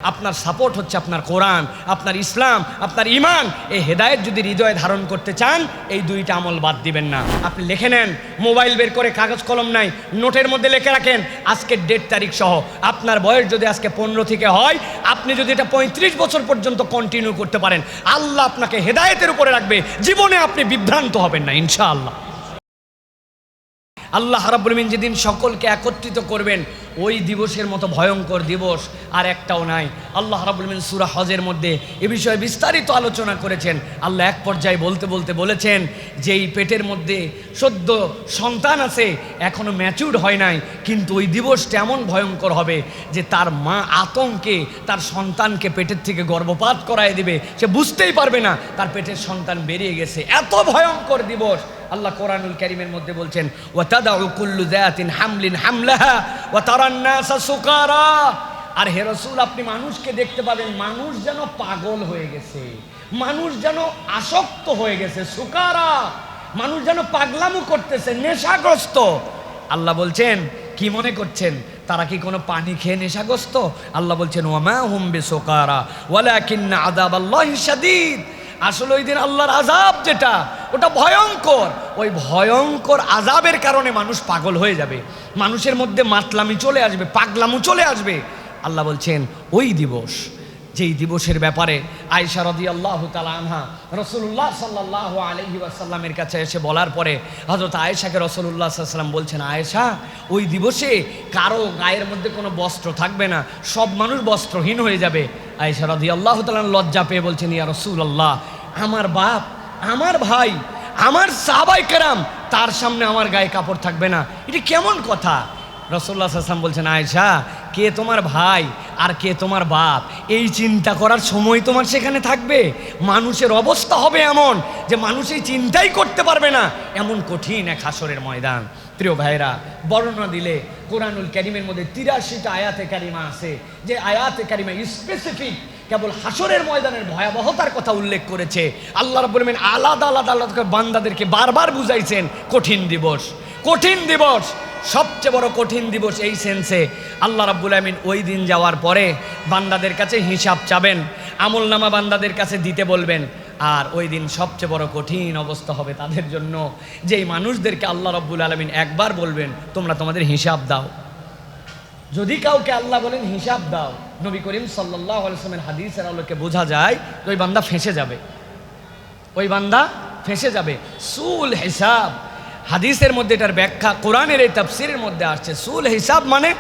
আপনার সাপোর্ট হচ্ছে আপনার কোরআন, আপনার ইসলাম, আপনার ঈমান। এই হেদায়েত যদি হৃদয়ে ধারণ করতে চান, এই দুইটা আমল বাদ দিবেন না। আপনি লিখে নেন, মোবাইল বের করে কাগজ কলম নাই, নোটের মধ্যে লিখে রাখেন আজকের ডেট তারিখ সহ। আপনার বয়স যদি আজকে 15 থেকে হয়, আপনি যদি এটা 35 বছর পর্যন্ত কন্টিনিউ করতে পারেন, আল্লাহ আপনাকে হেদায়েতের উপরে রাখবে। জীবনে আপনি বিভ্রান্ত হবেন না ইনশাআল্লাহ। আল্লাহ রাব্বুল আলামিন যেদিন সকলকে একত্রিত করবেন, ওই দিবসের মতো ভয়ঙ্কর দিবস আর একটাও নাই। আল্লাহ রাব্বুল আলামিন সূরা হজের মধ্যে এ বিষয়ে বিস্তারিত আলোচনা করেছেন। আল্লাহ এক পর্যায়ে বলতে বলেছেন যে এই পেটের মধ্যে সদ্য সন্তান আছে, এখনো ম্যাচিউরড হয় নাই, কিন্তু ওই দিবসটা এমন ভয়ঙ্কর হবে যে তার মা আতঙ্কে তার সন্তানকে পেটের থেকে গর্ভপাত করায় দিবে, সে বুঝতেই পারবে না তার পেটের সন্তান বেরিয়ে গেছে। এত ভয়ঙ্কর দিবস। আল্লাহ কোরআনুল কারীমের মধ্যে বলছেন, ওয়াতাদাউ কুল্লু যাতিন হামলিন হামলাহা ওয়া তারান নাসা সুকারা। আর হে রাসূল, আপনি মানুষকে দেখতে পাবেন, মানুষ যেন পাগল হয়ে গেছে, মানুষ যেন আসক্ত হয়ে গেছে, সুকারা, মানুষ যেন পাগলামো করতেছে, নেশাগ্রস্ত। আল্লাহ বলছেন, কি মনে করছেন তারা কি কোনো পানি খেয়ে নেশাগ্রস্ত? আল্লাহ বলছেন, ওয়ামা হুম বিসুকারা ওয়ালাকিন্না আযাবাল্লাহি শাদীদ। আসলে ওই দিন আল্লাহর আযাব যেটা, ওটা ভয়ঙ্কর। ওই ভয়ঙ্কর আযাবের কারণে মানুষ পাগল হয়ে যাবে, মানুষের মধ্যে মাতলামি চলে আসবে, পাগলামো চলে আসবে। আল্লাহ বলছেন ওই দিবস, যেই দিবসের ব্যাপারে আয়েশা রাদিয়াল্লাহু তাআলা আনহা রাসূলুল্লাহ সাল্লাল্লাহু আলাইহি ওয়াসাল্লামের কাছে এসে বলার পরে হযরত আয়েশাকে রাসূলুল্লাহ সাল্লাল্লাহু আলাইহি ওয়াসাল্লাম বলছেন, আয়েশা, ওই দিবসে কারো গায়ের মধ্যে কোনো বস্ত্র থাকবে না, সব মানুষ বস্ত্রহীন হয়ে যাবে। আয়েশা রাদিয়াল্লাহু তাআলা লজ্জা পেয়ে বলছেন, ইয়া রাসূলুল্লাহ, আমার বাপ, আমার ভাই, আমার সাহাবায়ে কেরাম, তার সামনে আমার গায়ে কাপড় থাকবে না, এটা কেমন কথা? রাসূলুল্লাহ সাল্লাল্লাহু আলাইহি ওয়াসাল্লাম বলছেন, আয়েশা, কে তোমার ভাই আর কে তোমার বাপ, এই চিন্তা করার সময় তোমার সেখানে থাকবে? মানুষের অবস্থা হবে এমন যে মানুষ এই চিন্তাই করতে পারবে না, এমন কঠিন এক হাসরের ময়দান। প্রিয় ভাইরা, বর্ণনা দিলে কোরআনুল কারীমের মধ্যে 83টা আয়াতে কারিমা আছে, যে আয়াতে কারিমা স্পেসিফিক কেবল হাসরের ময়দানের ভয়াবহতার কথা উল্লেখ করেছে। আল্লাহ রাব্বুল আলামিন আলাদা আলাদা বান্দাদেরকে বারবার বুঝাইছেন কঠিন দিবস, কঠিন দিবস, সবচেয়ে বড় কঠিন দিবস। এই সেন্সে আল্লাহ রাব্বুল আলামিন ওই দিন যাওয়ার পরে বান্দাদের কাছে হিসাব চাবেন, আমলনামা বান্দাদের কাছে দিতে বলবেন। আর ওই দিন সবচেয়ে বড় কঠিন অবস্থা হবে তাদের জন্য, যেই মানুষদেরকে আল্লাহ রাব্বুল আলামিন একবার বলবেন তোমরা তোমাদের হিসাব দাও। যদি কাউকে আল্লাহ বলেন হিসাব দাও, নবী করিম সাল্লাল্লাহু আলাইহি ওয়াসাল্লামের হাদিসের আলোকে বোঝা যায় ওই বান্দা ফেঁসে যাবে, ওই বান্দা ফেঁসে যাবে। সুল হিসাব, হাদিসের মধ্যে এটার ব্যাখ্যা কোরআনের এই তাফসীরের মধ্যে আসছে। সুল হিসাব মানে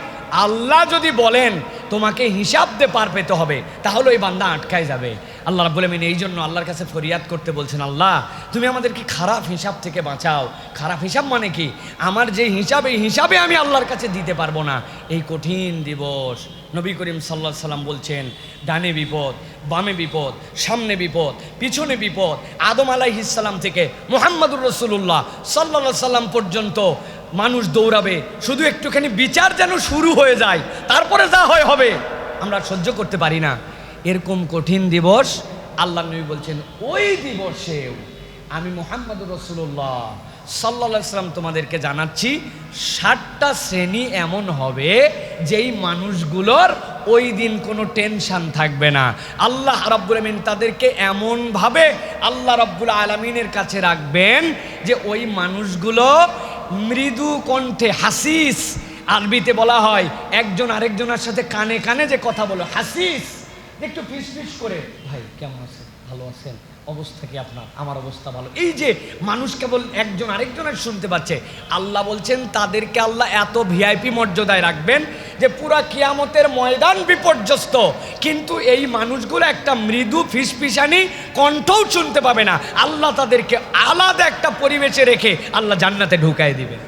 আল্লাহ যদি বলেন তোমাকে হিসাব দিয়ে পার পেতে হবে, তাহলে ওই বান্দা আটকায় যাবে। আল্লাহ রাব্বুল আলামিন এই জন্য আল্লাহর কাছে ফরিয়াদ করতে বলছেন, আল্লাহ তুমি আমাদেরকে খারাপ হিসাব থেকে বাঁচাও। খারাপ হিসাব মানে কি? আমার যে হিসাব, এই হিসাবে আমি আল্লাহর কাছে দিতে পারবো না। এই কঠিন দিবস নবী করিম সাল্লাল্লাহু আলাইহি ওয়াসাল্লাম বলছেন, ডানে বিপদ, বামে বিপদ, সামনে বিপদ, পিছনে বিপদ। আদম আলাইহিস সালাম থেকে মুহাম্মদুর রাসূলুল্লাহ সাল্লাল্লাহু আলাইহি ওয়াসাল্লাম পর্যন্ত মানুষ দৌড়াবে, শুধু একটুখানি বিচার যেন শুরু হয়ে যায়, তারপরে যা হয় হবে। আমরা সহ্য করতে পারি না এরকম কঠিন দিবস। আল্লাহ নবী বলছেন, ওই দিবসেও আমি মুহাম্মদুর রাসূলুল্লাহ সাল্লাল্লাহু আলাইহি ওয়াসাল্লাম তোমাদেরকে জানাচ্ছি 60টা শ্রেণী এমন হবে যেই মানুষগুলোর ওই দিন কোনো টেনশন থাকবে না। আল্লাহ রাব্বুল আলামিন তাদেরকে এমনভাবে আল্লাহ রাব্বুল আলামিনের কাছে রাখবেন যে ওই মানুষগুলো মৃদু কণ্ঠে, হাসিস আরবিতে বলা হয়, একজন আরেকজনের সাথে কানে কানে যে কথা বলো, হাসিস, একটু ফিস ফিস করে, ভাই কেমন আছেন, ভালো আছেন, অবস্থা কি আপনার? আমার অবস্থা ভালো। এই যে মানুষ কেবল একজন আরেকজনের শুনতে পাচ্ছে, আল্লাহ বলছেন তাদেরকে আল্লাহ এত ভিআইপি মর্যাদায় রাখবেন যে পুরা কিয়ামতের ময়দান বিপর্যস্ত, কিন্তু এই মানুষগুলো একটা মৃদু ফিসফিসানি কণ্ঠও শুনতে পাবে না। আল্লাহ তাদেরকে আলাদা একটা পরিবেশে রেখে আল্লাহ জান্নাতে ঢুকায় দিবেন।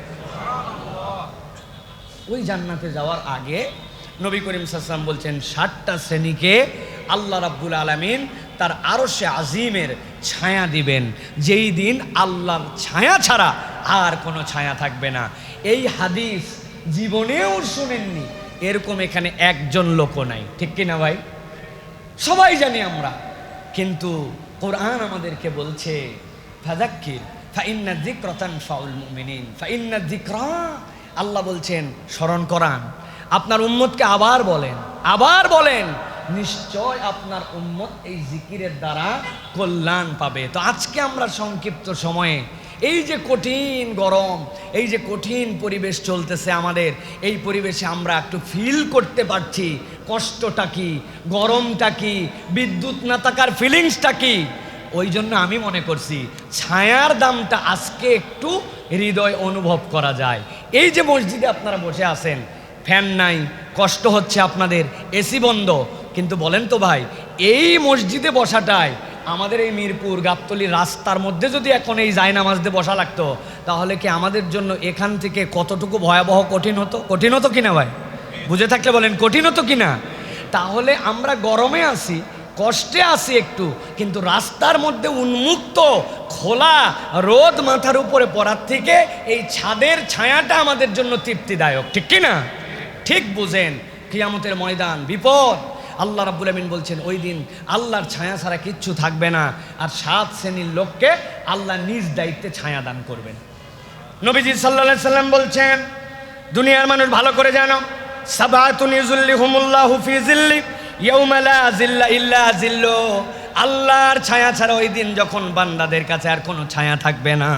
ওই জান্নাতে যাওয়ার আগে নবী করিম সাল্লাল্লাহু আলাইহি ওয়াসাল্লাম বলছেন 60টা শ্রেণীকে আল্লাহ রাব্বুল আলামিন তার আরশে আজিমের ছায়া দিবেন, যেই দিন আল্লাহর ছায়া ছাড়া আর কোনো ছায়া থাকবে না। এই হাদিস জীবনেও শুনেননি এরকম এখানে একজন লোকও নাই, ঠিক কিনা ভাই? সবাই জানি আমরা, কিন্তু কোরআন আমাদেরকে বলছে ফাযাক্কির ফাইন্না যিকরা তানফাউল মুমিনিন, ফাইন্না যিকরা, আল্লাহ বলছেন স্মরণ করান, আপনার উম্মতকে আবার বলেন নিশ্চয় আপনার উম্মত এই জিকিরের দ্বারা কল্যাণ পাবে। তো আজকে আমরা সংক্ষিপ্ত সময়ে এই যে কঠিন গরম, এই যে কঠিন পরিবেশ চলতেছে আমাদের, এই পরিবেশে আমরা একটু ফিল করতে পারছি কষ্টটা কি, গরমটা কি, বিদ্যুৎ না থাকার ফিলিংসটা কি। ওই জন্য আমি মনে করছি ছায়ার দামটা আজকে একটু হৃদয় অনুভব করা যায়। এই যে মসজিদে আপনারা বসে আছেন, ফ্যান নাই, কষ্ট হচ্ছে আপনাদের, এসি বন্ধ, কিন্তু বলেন তো ভাই, এই মসজিদে বসাটায় আমাদের এই মিরপুর গাবতলী রাস্তার মধ্যে যদি এখন এই জায়নামাজ দিয়ে বসা লাগতো, তাহলে কি আমাদের জন্য এখান থেকে কতটুকু ভয়াবহ কঠিন হতো? কঠিন হতো কিনা ভাই? বুঝে থাকলে বলেন কঠিন হতো কিনা? তাহলে আমরা গরমে আছি, কষ্টে আছি একটু, কিন্তু রাস্তার মধ্যে উন্মুক্ত খোলা রোদ মাথার উপরে পড়ার থেকে এই ছাদের ছায়াটা আমাদের জন্য তৃপ্তিদায়ক, ঠিক কিনা? ঠিক বুঝেন, কিয়ামতের ময়দান বিপদ। আল্লাহ রাব্বুল আমিন বলছেন ওই দিন আল্লাহর ছায়া ছাড়া কিচ্ছু থাকবে না, আর 7 শ্রেণীর লোককে আল্লাহ নিজ দায়িত্বে ছায়া দান করবেন। নবীজি সাল্লাল্লাহু আলাইহি সাল্লাম বলছেন, দুনিয়ার মানুষ ভালো করে জানো, সাবাতুন ইযুল্লিহুমুল্লাহু ফি যিল্লি ইয়াউমা লা যিল্লা ইল্লা যিল্লু। আল্লাহর ছায়া ছাড়া ওই দিন যখন বান্দাদের কাছে আর কোনো ছায়া থাকবে না,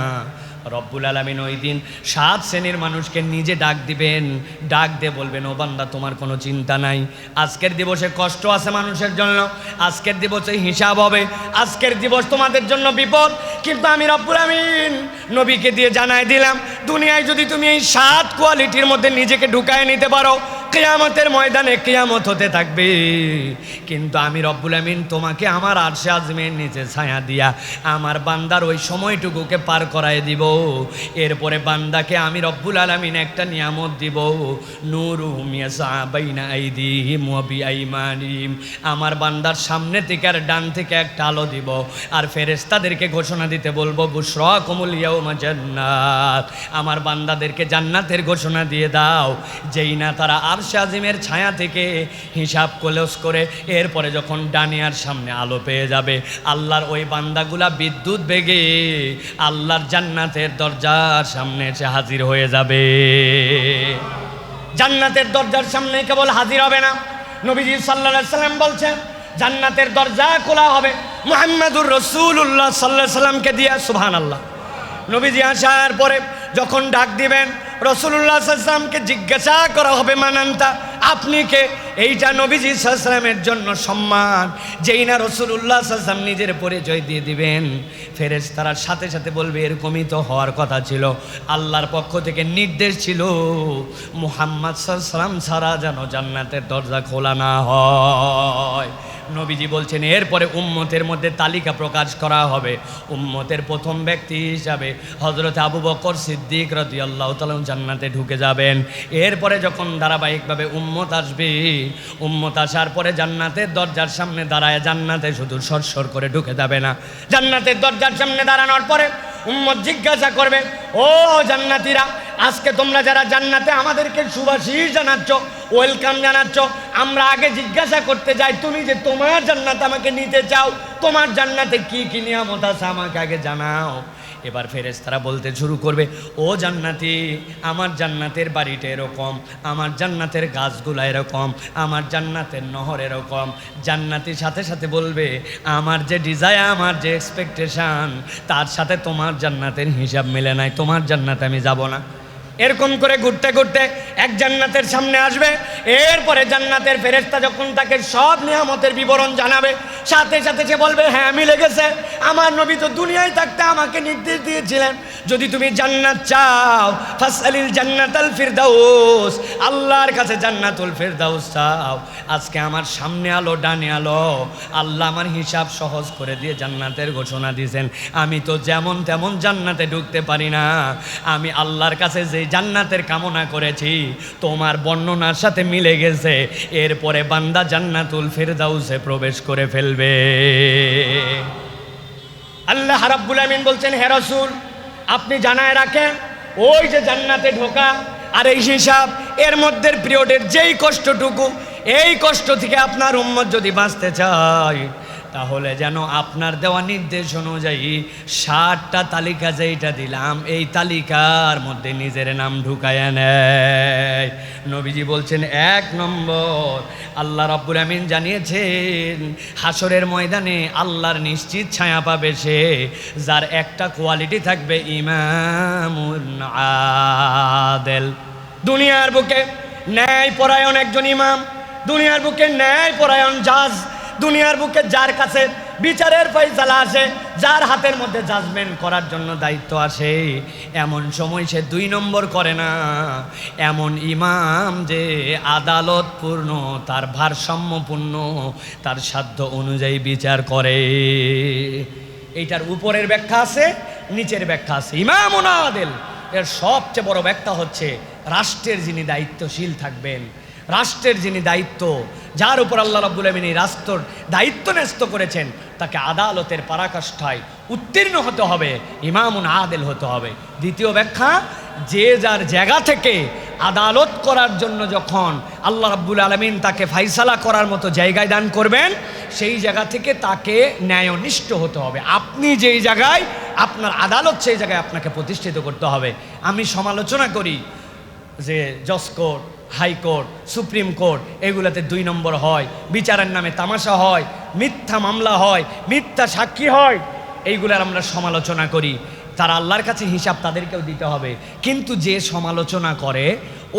রব্বুল আলামিন ওই দিন 7 শ্রেণীর মানুষকে নিজে ডাক দিবেন, ডাক দিয়ে বলবেন, ও বান্দা তোমার কোনো চিন্তা নাই, আজকের দিবসে কষ্ট আছে মানুষের জন্য, আজকের দিবসে হিসাব হবে, আজকের দিবস তোমাদের জন্য বিপদ, কিন্তু আমি রব্বুল আমিন নবীকে দিয়ে জানাই দিলাম, দুনিয়ায় যদি তুমি এই 7 কোয়ালিটির মধ্যে নিজেকে ঢুকায় নিতে পারো, কিয়ামতের ময়দানে কিয়ামত হতে থাকবে, কিন্তু আমি রব্বুল আমিন তোমাকে আমার আরশে আজমের নিচে ছায়া দিয়া আমার বান্দার ওই সময়টুকুকে পার করায় দিব। এরপরে বান্দাকে আমি রব্বুল আলামিন একটা নিয়ামত দিব, নূরুহুম ইয়াসআ বাইনা আইদিহিম ওয়া বিআইমানিহিম। আমার বান্দার সামনে থেকে আর ডান থেকে একটা আলো দিব, আর ফেরেশতাদেরকে ঘোষণা দিতে বলবো, বুশরাকুমুল ইয়াউমা জান্নাত। আমার বান্দাদেরকে জান্নাতের ঘোষণা দিয়ে দাও, যেই না তারা আরশে আজিমের ছায়া থেকে হিসাব ক্লোজ করে এরপরে যখন ডানে আর সামনে আলো পেয়ে যাবে, আল্লাহর ওই বান্দাগুলা বিদ্যুৎ বেগে আল্লাহর জান্নাতের দরজার সামনে এসে হাজির হয়ে যাবে। জান্নাতের দরজার সামনে কেবল হাজির হবে না, নবীজি সাল্লাল্লাহু আলাইহি সাল্লাম বলছেন জান্নাতের দরজা খোলা হবে মুহাম্মাদুর রাসূলুল্লাহ সাল্লাল্লাহু আলাইহি সাল্লামকে দিয়ে। সুবহানাল্লাহ। নবীজি আসার পরে যখন ডাক দিবেন, রাসূলুল্লাহ সাল্লাল্লাহু আলাইহি সাল্লামকে জিজ্ঞাসা করা হবে, মানান্তা, আপনি কে? এইটা নবীজি সাল্লাল্লাহু আলাইহি সাল্লামের জন্য সম্মান। যেই না রাসূলুল্লাহ সাল্লাল্লাহু আলাইহি সাল্লাম নিজের পরিচয় দিয়ে দিবেন, ফেরেশতারা সাথে সাথে বলবে, এরকমই তো হওয়ার কথা ছিল, আল্লাহর পক্ষ থেকে নির্দেশ ছিল মুহাম্মদ সাল্লাল্লাহু আলাইহি সাল্লাম ছাড়া যেন জান্নাতের দরজা খোলা না হয়। নবীজি বলছেন এরপরে উম্মতের মধ্যে তালিকা প্রকাশ করা হবে। উম্মতের প্রথম ব্যক্তি হিসাবে হযরত আবু বকর সিদ্দিক রাদিয়াল্লাহু তাআলা জান্নাতে ঢুকে যাবেন। এরপরে যখন ধারাবাহিকভাবে উম্মত আসবে, উম্মত আসার পরে জান্নাতের দরজার সামনে দাঁড়ায়, জান্নাতে শুধু সরসর করে ঢুকে যাবে না, জান্নাতের দরজার সামনে দাঁড়ানোর পরে উম্মত জিজ্ঞাসা করবে, ও জান্নাতীরা, আজকে তোমরা যারা জান্নাতে আমাদেরকে সুবাসিস জানাচ্ছ, ওয়েলকাম জানাচ্ছ, আমরা আগে জিজ্ঞাসা করতে যাই, তুমি যে তোমার জান্নাতে আমাকে নিতে চাও, তোমার জান্নাতে কি কি নিয়ামত আছে আমাকে আগে জানাও। এবার ফেরেশতারা বলতে শুরু করবে, ও জান্নাতি, আমার জান্নাতের বাড়িটা এরকম, আমার জান্নাতের গাছগুলা এরকম, আমার জান্নাতের নহর এরকম। জান্নাতির সাথে সাথে বলবে, আমার যে ডিজায়ার, আমার যে এক্সপেকটেশন, তার সাথে তোমার জান্নাতের হিসাব মেলে নাই, তোমার জান্নাতে আমি যাব না। এরকম করে ঘুরতে ঘুরতে এক জান্নাতের সামনে আসবে। এরপরে জান্নাতের ফেরেশতা যখন তাকে সব নিয়ামতের বিবরণ জানাবে, সাথে সাথে সে বলবে, হ্যাঁ মিলে গেছে, আমার নবী তো দুনিয়ায় থাকতে আমাকে নির্দেশ দিয়েছিলেন, যদি তুমি জান্নাত চাও ফাসআলিল জান্নাতাল ফিরদাউস, আল্লাহর কাছে জান্নাতুল ফিরদাউস চাও। আজকে আমার সামনে আলো, ডানে আলো, আল্লাহ আমার হিসাব সহজ করে দিয়ে জান্নাতের ঘোষণা দিয়েছেন। আমি তো যেমন তেমন জান্নাতে ঢুকতে পারি না, আমি আল্লাহর কাছে যে জান্নাতের কামনা করেছি তোমার বর্ণনার সাথে মিলে গেছে। এরপরে বান্দা জান্নাতুল ফিরদাউসে প্রবেশ করে ফেলবে। আল্লাহ রাব্বুল আমিন বলছেন, হে রাসূল, আপনি জানায় রাখেন, ওই যে জান্নাতে ঢোকা আর এই হিসাব, এর মধ্যে পিরিয়ডের যেই কষ্টটুকু, এই কষ্ট থেকে আপনার উম্মত যদি বাঁচতে চায়, তাহলে যেন আপনার দেওয়া নির্দেশ অনুযায়ী 60টা তালিকা যেইটা দিলাম, এই তালিকার মধ্যে নিজের নাম ঢুকায়া নেয়। নবীজি বলছেন 1 নম্বর, আল্লাহ রাব্বুল আমিন জানিয়েছেন হাসরের ময়দানে আল্লাহর নিশ্চিত ছায়া পাবে সে, যার একটা কোয়ালিটি থাকবে ইমামুন আদেল। দুনিয়ার বুকে ন্যায় পরায়ণ একজন ইমাম, দুনিয়ার বুকে ন্যায় পরায়ণ জাজ, দুনিয়ার বুকে যার কাছে বিচারের ফয়সালা আসে, যার হাতের মধ্যে জাজমেন্ট করার জন্য দায়িত্ব আসে, এমন সময় সে 2 নম্বর করে না। এমন ইমাম যে আদালতপূর্ণ, তার ভারসাম্যপূর্ণ, তার সাধ্য অনুযায়ী বিচার করে। এইটার উপরের ব্যাখ্যা আছে, নিচের ব্যাখ্যা আছে। ইমামুন আদেল এর সবচেয়ে বড় ব্যাখ্যা হচ্ছে রাষ্ট্রের যিনি দায়িত্বশীল থাকবেন, রাষ্ট্রের যিনি দায়িত্ব, যার উপর আল্লাহ রাব্বুল আমিন এই রাষ্ট্রের দায়িত্ব ন্যস্ত করেছেন, তাকে আদালতের পরাকাষ্ঠায় উত্তীর্ণ হতে হবে, ইমামুন আদেল হতে হবে। দ্বিতীয় ব্যাখ্যা, যে যার জায়গা থেকে আদালত করার জন্য যখন আল্লাহ রাব্বুল আলামিন তাকে ফাইসালা করার মতো জায়গায় দান করবেন, সেই জায়গা থেকে তাকে ন্যায়নিষ্ঠ হতে হবে। আপনি যেই জায়গায় আপনার আদালত, সেই জায়গায় আপনাকে প্রতিষ্ঠিত করতে হবে। আমি সমালোচনা করি যে জজ কোর্ট, হাইকোর্ট, সুপ্রিম কোর্ট এগুলাতে 2 নম্বর হয়, বিচারের নামে তামাশা হয়, মিথ্যা মামলা হয়, মিথ্যা সাক্ষী হয়, এইগুলার আমরা সমালোচনা করি। তারা আল্লাহর কাছে হিসাব তাদেরকেও দিতে হবে। কিন্তু যে সমালোচনা করে,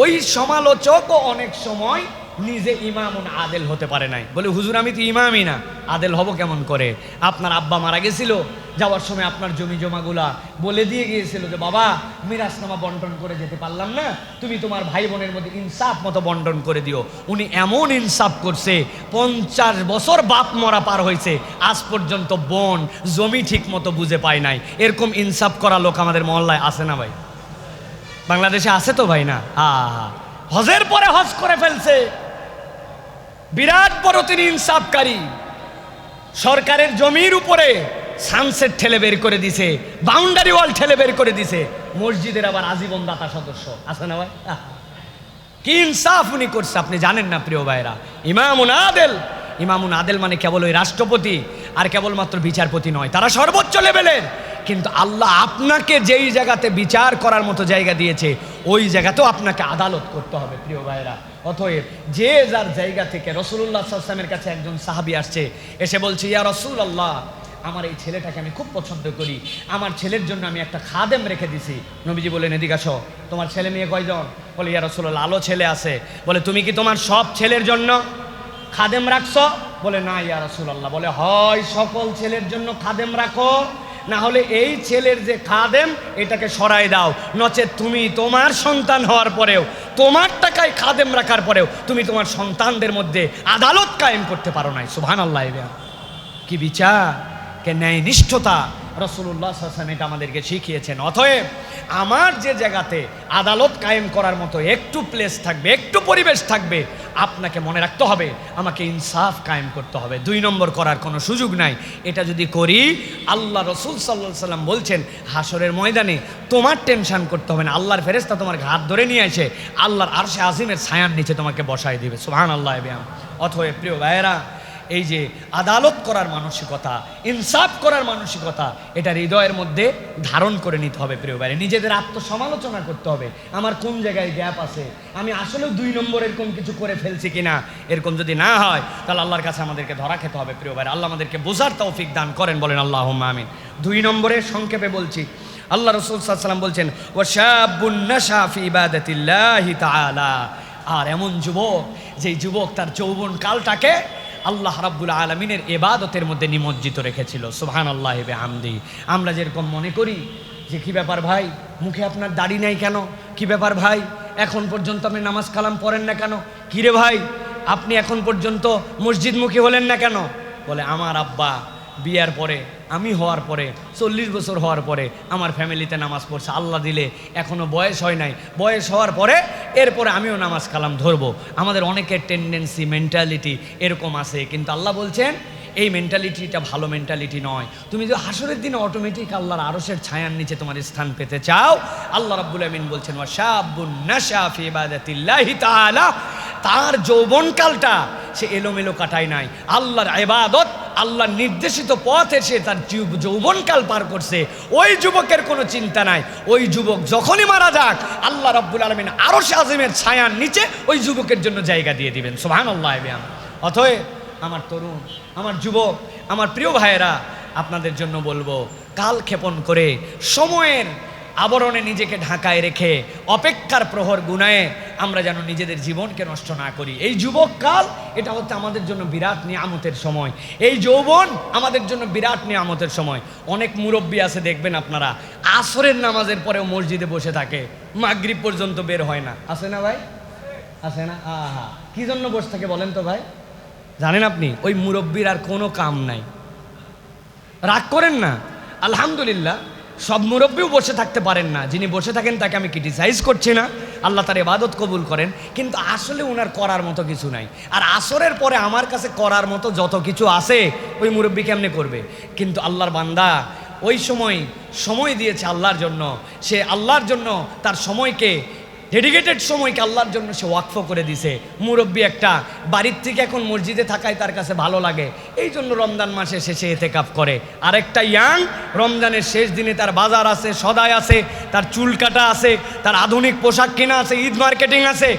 ওই সমালোচকও অনেক সময় নিজে ইমামুন আদেল হতে পারে নাই। বলে হুজুর আমি তো ইমামই না, আদেল হব কেমন করে? আপনার আব্বা মারা গেছিল, যাওয়ার সময় আপনার জমি জমাগুলা বলে দিয়ে গিয়েছিল যে বাবা মিরাজনামা বন্টন করে যেতে পারলাম না, তুমি তোমার ভাই বোনের মধ্যে ইনসাফ মতো বন্টন করে দিও। উনি এমন ইনসাফ করছে, 50 বছর বাপ মরা পার হয়েছে, আজ পর্যন্ত বোন জমি ঠিক মতো বুঝে পায় নাই। এরকম ইনসাফ করা লোক আমাদের মহল্লায় আছে না ভাই? বাংলাদেশে আছে তো ভাই? না, হজের পরে হজ করে ফেলছে, বিরাট বড় তিনি ইনসাফকারী। সরকারের জমির উপরে সানসেট ঠেলে বের করে দিছে, বাউন্ডারি ওয়াল ঠেলে বের করে দিছে, মসজিদের আবার আজীবন দাতা সদস্য আছে না ভাই? কি ইনসাফ উনি করছে আপনি জানেন না প্রিয় ভাইরা। ইমামুন আদেল, ইমামুন আদেল মানে কেবল ওই রাষ্ট্রপতি আর কেবলমাত্র বিচারপতি নয়, তারা সর্বোচ্চ লেভেলের। কিন্তু আল্লাহ আপনাকে যেই জায়গাতে বিচার করার মতো জায়গা দিয়েছে, ওই জায়গাতেও আপনাকে আদালত করতে হবে প্রিয় ভাইরা। অতএব যে যার জায়গা থেকে, রাসূলুল্লাহ সাল্লাল্লাহু আলাইহি ওয়াসাল্লামের কাছে একজন সাহাবী আসছে, এসে বলছে ইয়া রাসূলুল্লাহ, আমার এই ছেলেটাকে আমি খুব পছন্দ করি, আমার ছেলের জন্য আমি একটা খাদেম রেখে দিছি। নবীজি বলেন এদিকে আসো, তোমার ছেলে মেয়ে কয়জন? বলে ইয়া রাসূলুল্লাহ আলো ছেলে আছে। বলে তুমি কি তোমার সব ছেলের জন্য খাদেম রাখছো? বলে না ইয়া রাসূলুল্লাহ। বলে হয় সকল ছেলের জন্য খাদেম রাখো, না হলে এই ছেলের যে খাদেম এটাকে সরাই দাও, নচেত তুমি তোমার সন্তান হওয়ার পরেও, তোমার টাকায় খাদেম রাখার পরেও তুমি তোমার সন্তানদের মধ্যে আদালত কায়েম করতে পারো নাই। সুবহানাল্লাহ। কি বিচার, কে ন্যায়নিষ্ঠতা! রাসূলুল্লাহ সাল্লাল্লাহু আলাইহি ওয়াসাল্লাম এটা আমাদেরকে শিখিয়েছেন। অতএব আমার যে জায়গাতে আদালত কায়েম করার মতো একটু প্লেস থাকবে, একটু পরিবেশ থাকবে, আপনাকে মনে রাখতে হবে আমাকে ইনসাফ কায়েম করতে হবে, 2 নম্বর করার কোনো সুযোগ নাই। এটা যদি করি, আল্লাহ রাসূল সাল্লাল্লাহু আলাইহি ওয়াসাল্লাম বলছেন হাসরের ময়দানে তোমার টেনশন করতে হবে না, আল্লাহর ফেরেশতা তোমার হাত ধরে নিয়ে এসে আল্লাহর আরশে আজিমের ছায়ার নিচে তোমাকে বসায় দিবে। সুবহানাল্লাহ। অতএব প্রিয় ভাইয়েরা, এই যে আদালত করার মানসিকতা, ইনসাফ করার মানসিকতা, এটা হৃদয়ের মধ্যে ধারণ করে নিতে হবে প্রিয় ভাই। নিজেদের আত্মসমালোচনা করতে হবে, আমার কোন জায়গায় গ্যাপ আছে, আমি আসলেও 2 নম্বর এরকম কিছু করে ফেলছি কিনা। এরকম যদি না হয় তাহলে আল্লাহর কাছে আমাদেরকে ধরা খেতে হবে প্রিয় ভাই। আল্লাহ আমাদেরকে বোঝার তৌফিক দান করেন, বলেন আল্লাহুম্মা আমিন। 2 নম্বরে সংক্ষেপে বলছি, আল্লাহ রাসূল সাল্লাল্লাহু আলাইহি ওয়াসাল্লাম বলছেন ওয়া শাবুন নাশা ফি ইবাদাতিল্লাহি তাআলা। আর এমন যুবক, যেই যুবক তার যৌবন কালটাকে আল্লাহ রাব্বুল আলামিনের ইবাদতের মধ্যে নিমজ্জিত রেখেছিল। সুবহানাল্লাহি ওয়া বিহামদিহি। আমরা যেরকম মনে করি যে কি ব্যাপার ভাই, মুখে আপনার দাড়ি নাই কেন? কি ব্যাপার ভাই, এখন পর্যন্ত আপনি নামাজ কালাম পড়েন না কেন? কিরে ভাই, আপনি এখন পর্যন্ত মসজিদমুখী হলেন না কেন? বলে আমার আব্বা বিয়ার পরে, আমি হওয়ার পরে 40 বছর হওয়ার পরে আমার ফ্যামিলিতে নামাজ পড়ছে, আল্লাহ দিলে এখনও বয়স হয় নাই, বয়স হওয়ার পরে এরপরে আমিও নামাজ কালাম ধরবো। আমাদের অনেকের টেন্ডেন্সি, মেন্টালিটি এরকম আছে, কিন্তু আল্লাহ বলছেন এই মেন্টালিটিটা ভালো মেন্টালিটি নয়। তুমি যদি হাসরের দিনে অটোমেটিক আল্লাহর আরশের ছায়ার নিচে তোমার স্থান পেতে চাও, আল্লাহ রাব্বুল আমিন বলছেন ওয়া শাবুন নাশা ফি ইবাদাতিল্লাহি তাআলা, তার যৌবনকালটা সে এলোমেলো কাটায় নাই, আল্লাহর ইবাদত, আল্লাহর নির্দেশিত পথে সে তার যৌবনকাল পার করছে। ওই যুবকের কোনো চিন্তা নাই, ওই যুবক যখনই মারা যাক আল্লাহ রাব্বুল আলামিন আরশে আজিমের ছায়ার নিচে ওই যুবকের জন্য জায়গা দিয়ে দিবেন। সুবহানাল্লাহ। অতএব আমার তরুণ, আমার যুবক, আমার প্রিয় ভাইয়েরা, আপনাদের জন্য বলবো, কাল ক্ষেপণ করে সময়ের আবরণে নিজেকে ঢাকায় রেখে অপেক্ষার প্রহর গুনায়ে আমরা যেন নিজেদের জীবনকে নষ্ট না করি। এই যুবককাল এটা হচ্ছে আমাদের জন্য বিরাট নিয়ামতের সময়, এই যৌবন আমাদের জন্য বিরাট নিয়ামতের সময়। অনেক মুরব্বী আছে দেখবেন আপনারা, আসরের নামাজের পরেও মসজিদে বসে থাকে, মাগরিব পর্যন্ত বের হয় না। আছে না ভাই? আছে না? আহা, কি জন্য বসে থাকে বলেন তো ভাই? জানেন আপনি, ওই মুরব্বীর আর কোনো কাম নাই। রাগ করেন না, আলহামদুলিল্লাহ সব মুরব্বীও বসে থাকতে পারেন না, যিনি বসে থাকেন তাকে আমি ক্রিটিসাইজ করছি না, আল্লাহ তার ইবাদত কবুল করেন, কিন্তু আসলে ওনার করার মতো কিছু নাই। আর আসরের পরে আমার কাছে করার মতো যত কিছু আছে ওই মুরব্বী কেমনে করবে? কিন্তু আল্লাহর বান্দা ওই সময় দিয়েছে আল্লাহর জন্য, সে আল্লাহর জন্য তার সময়কে, ডেডিকেটেড সময়কে আল্লাহর জন্য সে ওয়াকফ করে দিছে। মুরব্বী একটা বাড়ির থেকে এখন মসজিদে থাকায় তার কাছে ভালো লাগে, এই জন্য রমজান মাসে শেষে এতেকাফ করে। আরেকটা ইয়াং রমজানের শেষ দিনে তার বাজার আছে, সদাই আছে, তার চুল কাটা আছে, তার আধুনিক পোশাক কেনা আছে, ঈদ মার্কেটিং আছে,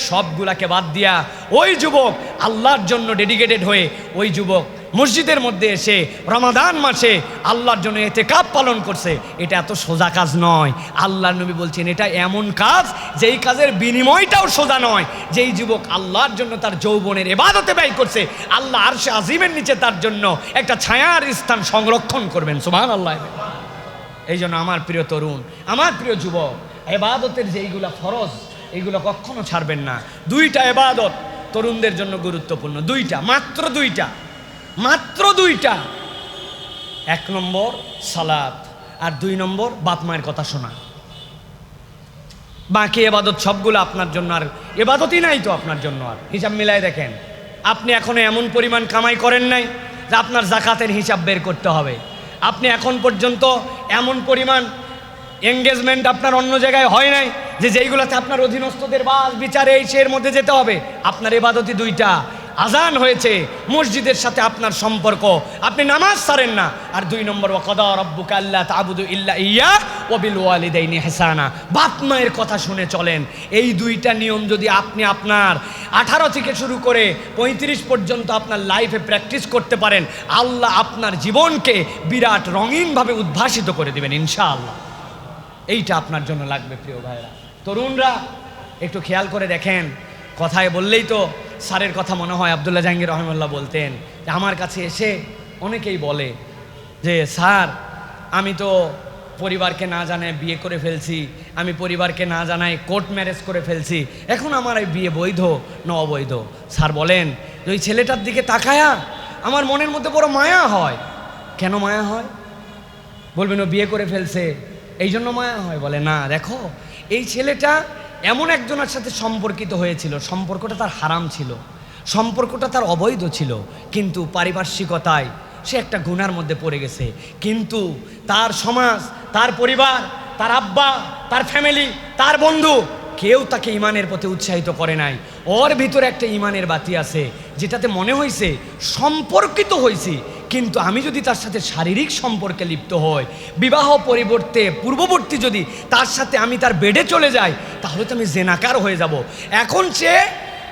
সবগুলাকে বাদ দিয়া ওই যুবক আল্লাহর জন্য ডেডিকেটেড হয়ে ওই যুবক মসজিদের মধ্যে এসে রমাদান মাসে আল্লাহর জন্য ইতিকাফ পালন করছে। এটা এত সোজা কাজ নয়। আল্লাহর নবী বলছেন এটা এমন কাজ যেই কাজের বিনিময়টাও সোজা নয়। যেই যুবক আল্লাহর জন্য তার যৌবনের ইবাদতে ব্যয় করছে, আল্লাহ আরশে আজিমের নিচে তার জন্য একটা ছায়ার স্থান সংরক্ষণ করবেন। সুবহানাল্লাহ। এই জন্য আমার প্রিয় তরুণ, আমার প্রিয় যুবক, ইবাদতের যেইগুলা ফরজ এইগুলো কখনো ছাড়বেন না। দুইটা ইবাদত তরুণদের জন্য গুরুত্বপূর্ণ, দুইটা, মাত্র দুইটা। এক নম্বর সালাত, আর দুই নম্বর বাপ মায়ের কথা শোনা। বাকি এবাদত সবগুলো আপনার জন্য আর এবাদতই নাই তো আপনার জন্য। আর হিসাব মিলাই দেখেন, আপনি এখনো এমন পরিমাণ কামাই করেন নাই যে আপনার জাকাতের হিসাব বের করতে হবে। আপনি এখন পর্যন্ত এমন পরিমাণ এঙ্গেজমেন্ট আপনার অন্য জায়গায় হয় নাই যে যেইগুলোতে আপনার অধীনস্থদের বাস বিচারে এই সের মধ্যে যেতে হবে। আপনার ইবাদতই দুইটা, আজান হয়েছে, মসজিদের সাথে আপনার সম্পর্ক, আপনি নামাজ ছাড়েন না। আর দুই নম্বর ওয়াকাদা রাব্বুকা আল্লা তা'বুদু ইল্লা ইয়্যা ওয়া বিল ওয়ালিদাইনি ইহসানা, বাপ মায়ের কথা শুনে চলেন। এই দুইটা নিয়ম যদি আপনি আপনার 18 থেকে শুরু করে 35 পর্যন্ত আপনার লাইফে প্র্যাকটিস করতে পারেন, আল্লাহ আপনার জীবনকে বিরাট রঙিনভাবে উদ্ভাসিত করে দেবেন ইনশাআল্লাহ। এইটা আপনার জন্য লাগবে প্রিয় ভাইরা। তরুণরা একটু খেয়াল করে দেখেন, কথায় বললেই তো স্যারের কথা মনে হয়। আব্দুল্লাহ জাহাঙ্গীর রহমাল্লাহ বলতেন যে আমার কাছে এসে অনেকেই বলে যে স্যার আমি তো পরিবারকে না জানায় বিয়ে করে ফেলছি, আমি পরিবারকে না জানাই কোর্ট ম্যারেজ করে ফেলছি, এখন আমার এই বিয়ে বৈধ না অবৈধ? স্যার বলেন যে ওই ছেলেটার দিকে তাকায়া আমার মনের মধ্যে বড় মায়া হয়। কেন মায়া হয়? বলবেন ও বিয়ে করে ফেলছে এই জন্য মায়া হয়? বলে না, দেখো এই ছেলেটা এমন একজনের সাথে সম্পর্কিত হয়েছিল, সম্পর্কটা তার হারাম ছিল, সম্পর্কটা তার অবৈধ ছিল, কিন্তু পারিপার্শ্বিকতায় সে একটা গুনার মধ্যে পড়ে গেছে। কিন্তু তার সমাজ, তার পরিবার, তার আব্বা, তার ফ্যামিলি, তার বন্ধু কেউ তাকে ইমানের পথে উৎসাহিত করে নাই। ওর ভিতরে একটা ইমানের বাতি আছে যেটাতে মনে হয়েছে সম্পর্কিত হয়েছি, কিন্তু আমি যদি তার সাথে শারীরিক সম্পর্কে লিপ্ত হই, বিবাহ পরিবর্তে পূর্ববর্তী যদি তার সাথে আমি তার বেডে চলে যাই, তাহলে তো আমি জেনাকার হয়ে যাব। এখন সে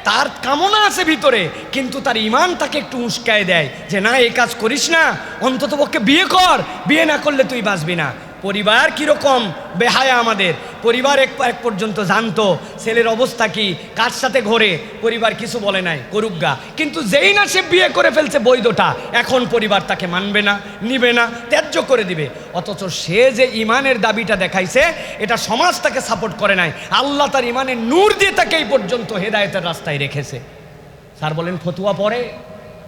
তার কামনা আছে ভিতরে, কিন্তু তার ইমান তাকে একটু উস্কায় দেয় যে না এই কাজ করিস না, অন্ততপক্ষে বিয়ে কর, বিয়ে না করলে তুই বাঁচবি না। পরিবার কীরকম বেহায়া আমাদের, পরিবার এক পর্যন্ত জানতো ছেলের অবস্থা কি, কার সাথে ঘোরে, পরিবার কিছু বলে নাই, করুকগা। কিন্তু যেই না সে বিয়ে করে ফেলছে বৈধটা, এখন পরিবার তাকে মানবে না, নিবে না, ত্যায্য করে দিবে। অথচ সে যে ইমানের দাবিটা দেখাইছে এটা সমাজ তাকে সাপোর্ট করে নাই, আল্লাহ তার ইমানের নূর দিয়ে তাকে এই পর্যন্ত হেদায়েতের রাস্তায় রেখেছে। স্যার বলেন ফতুয়া পড়ে,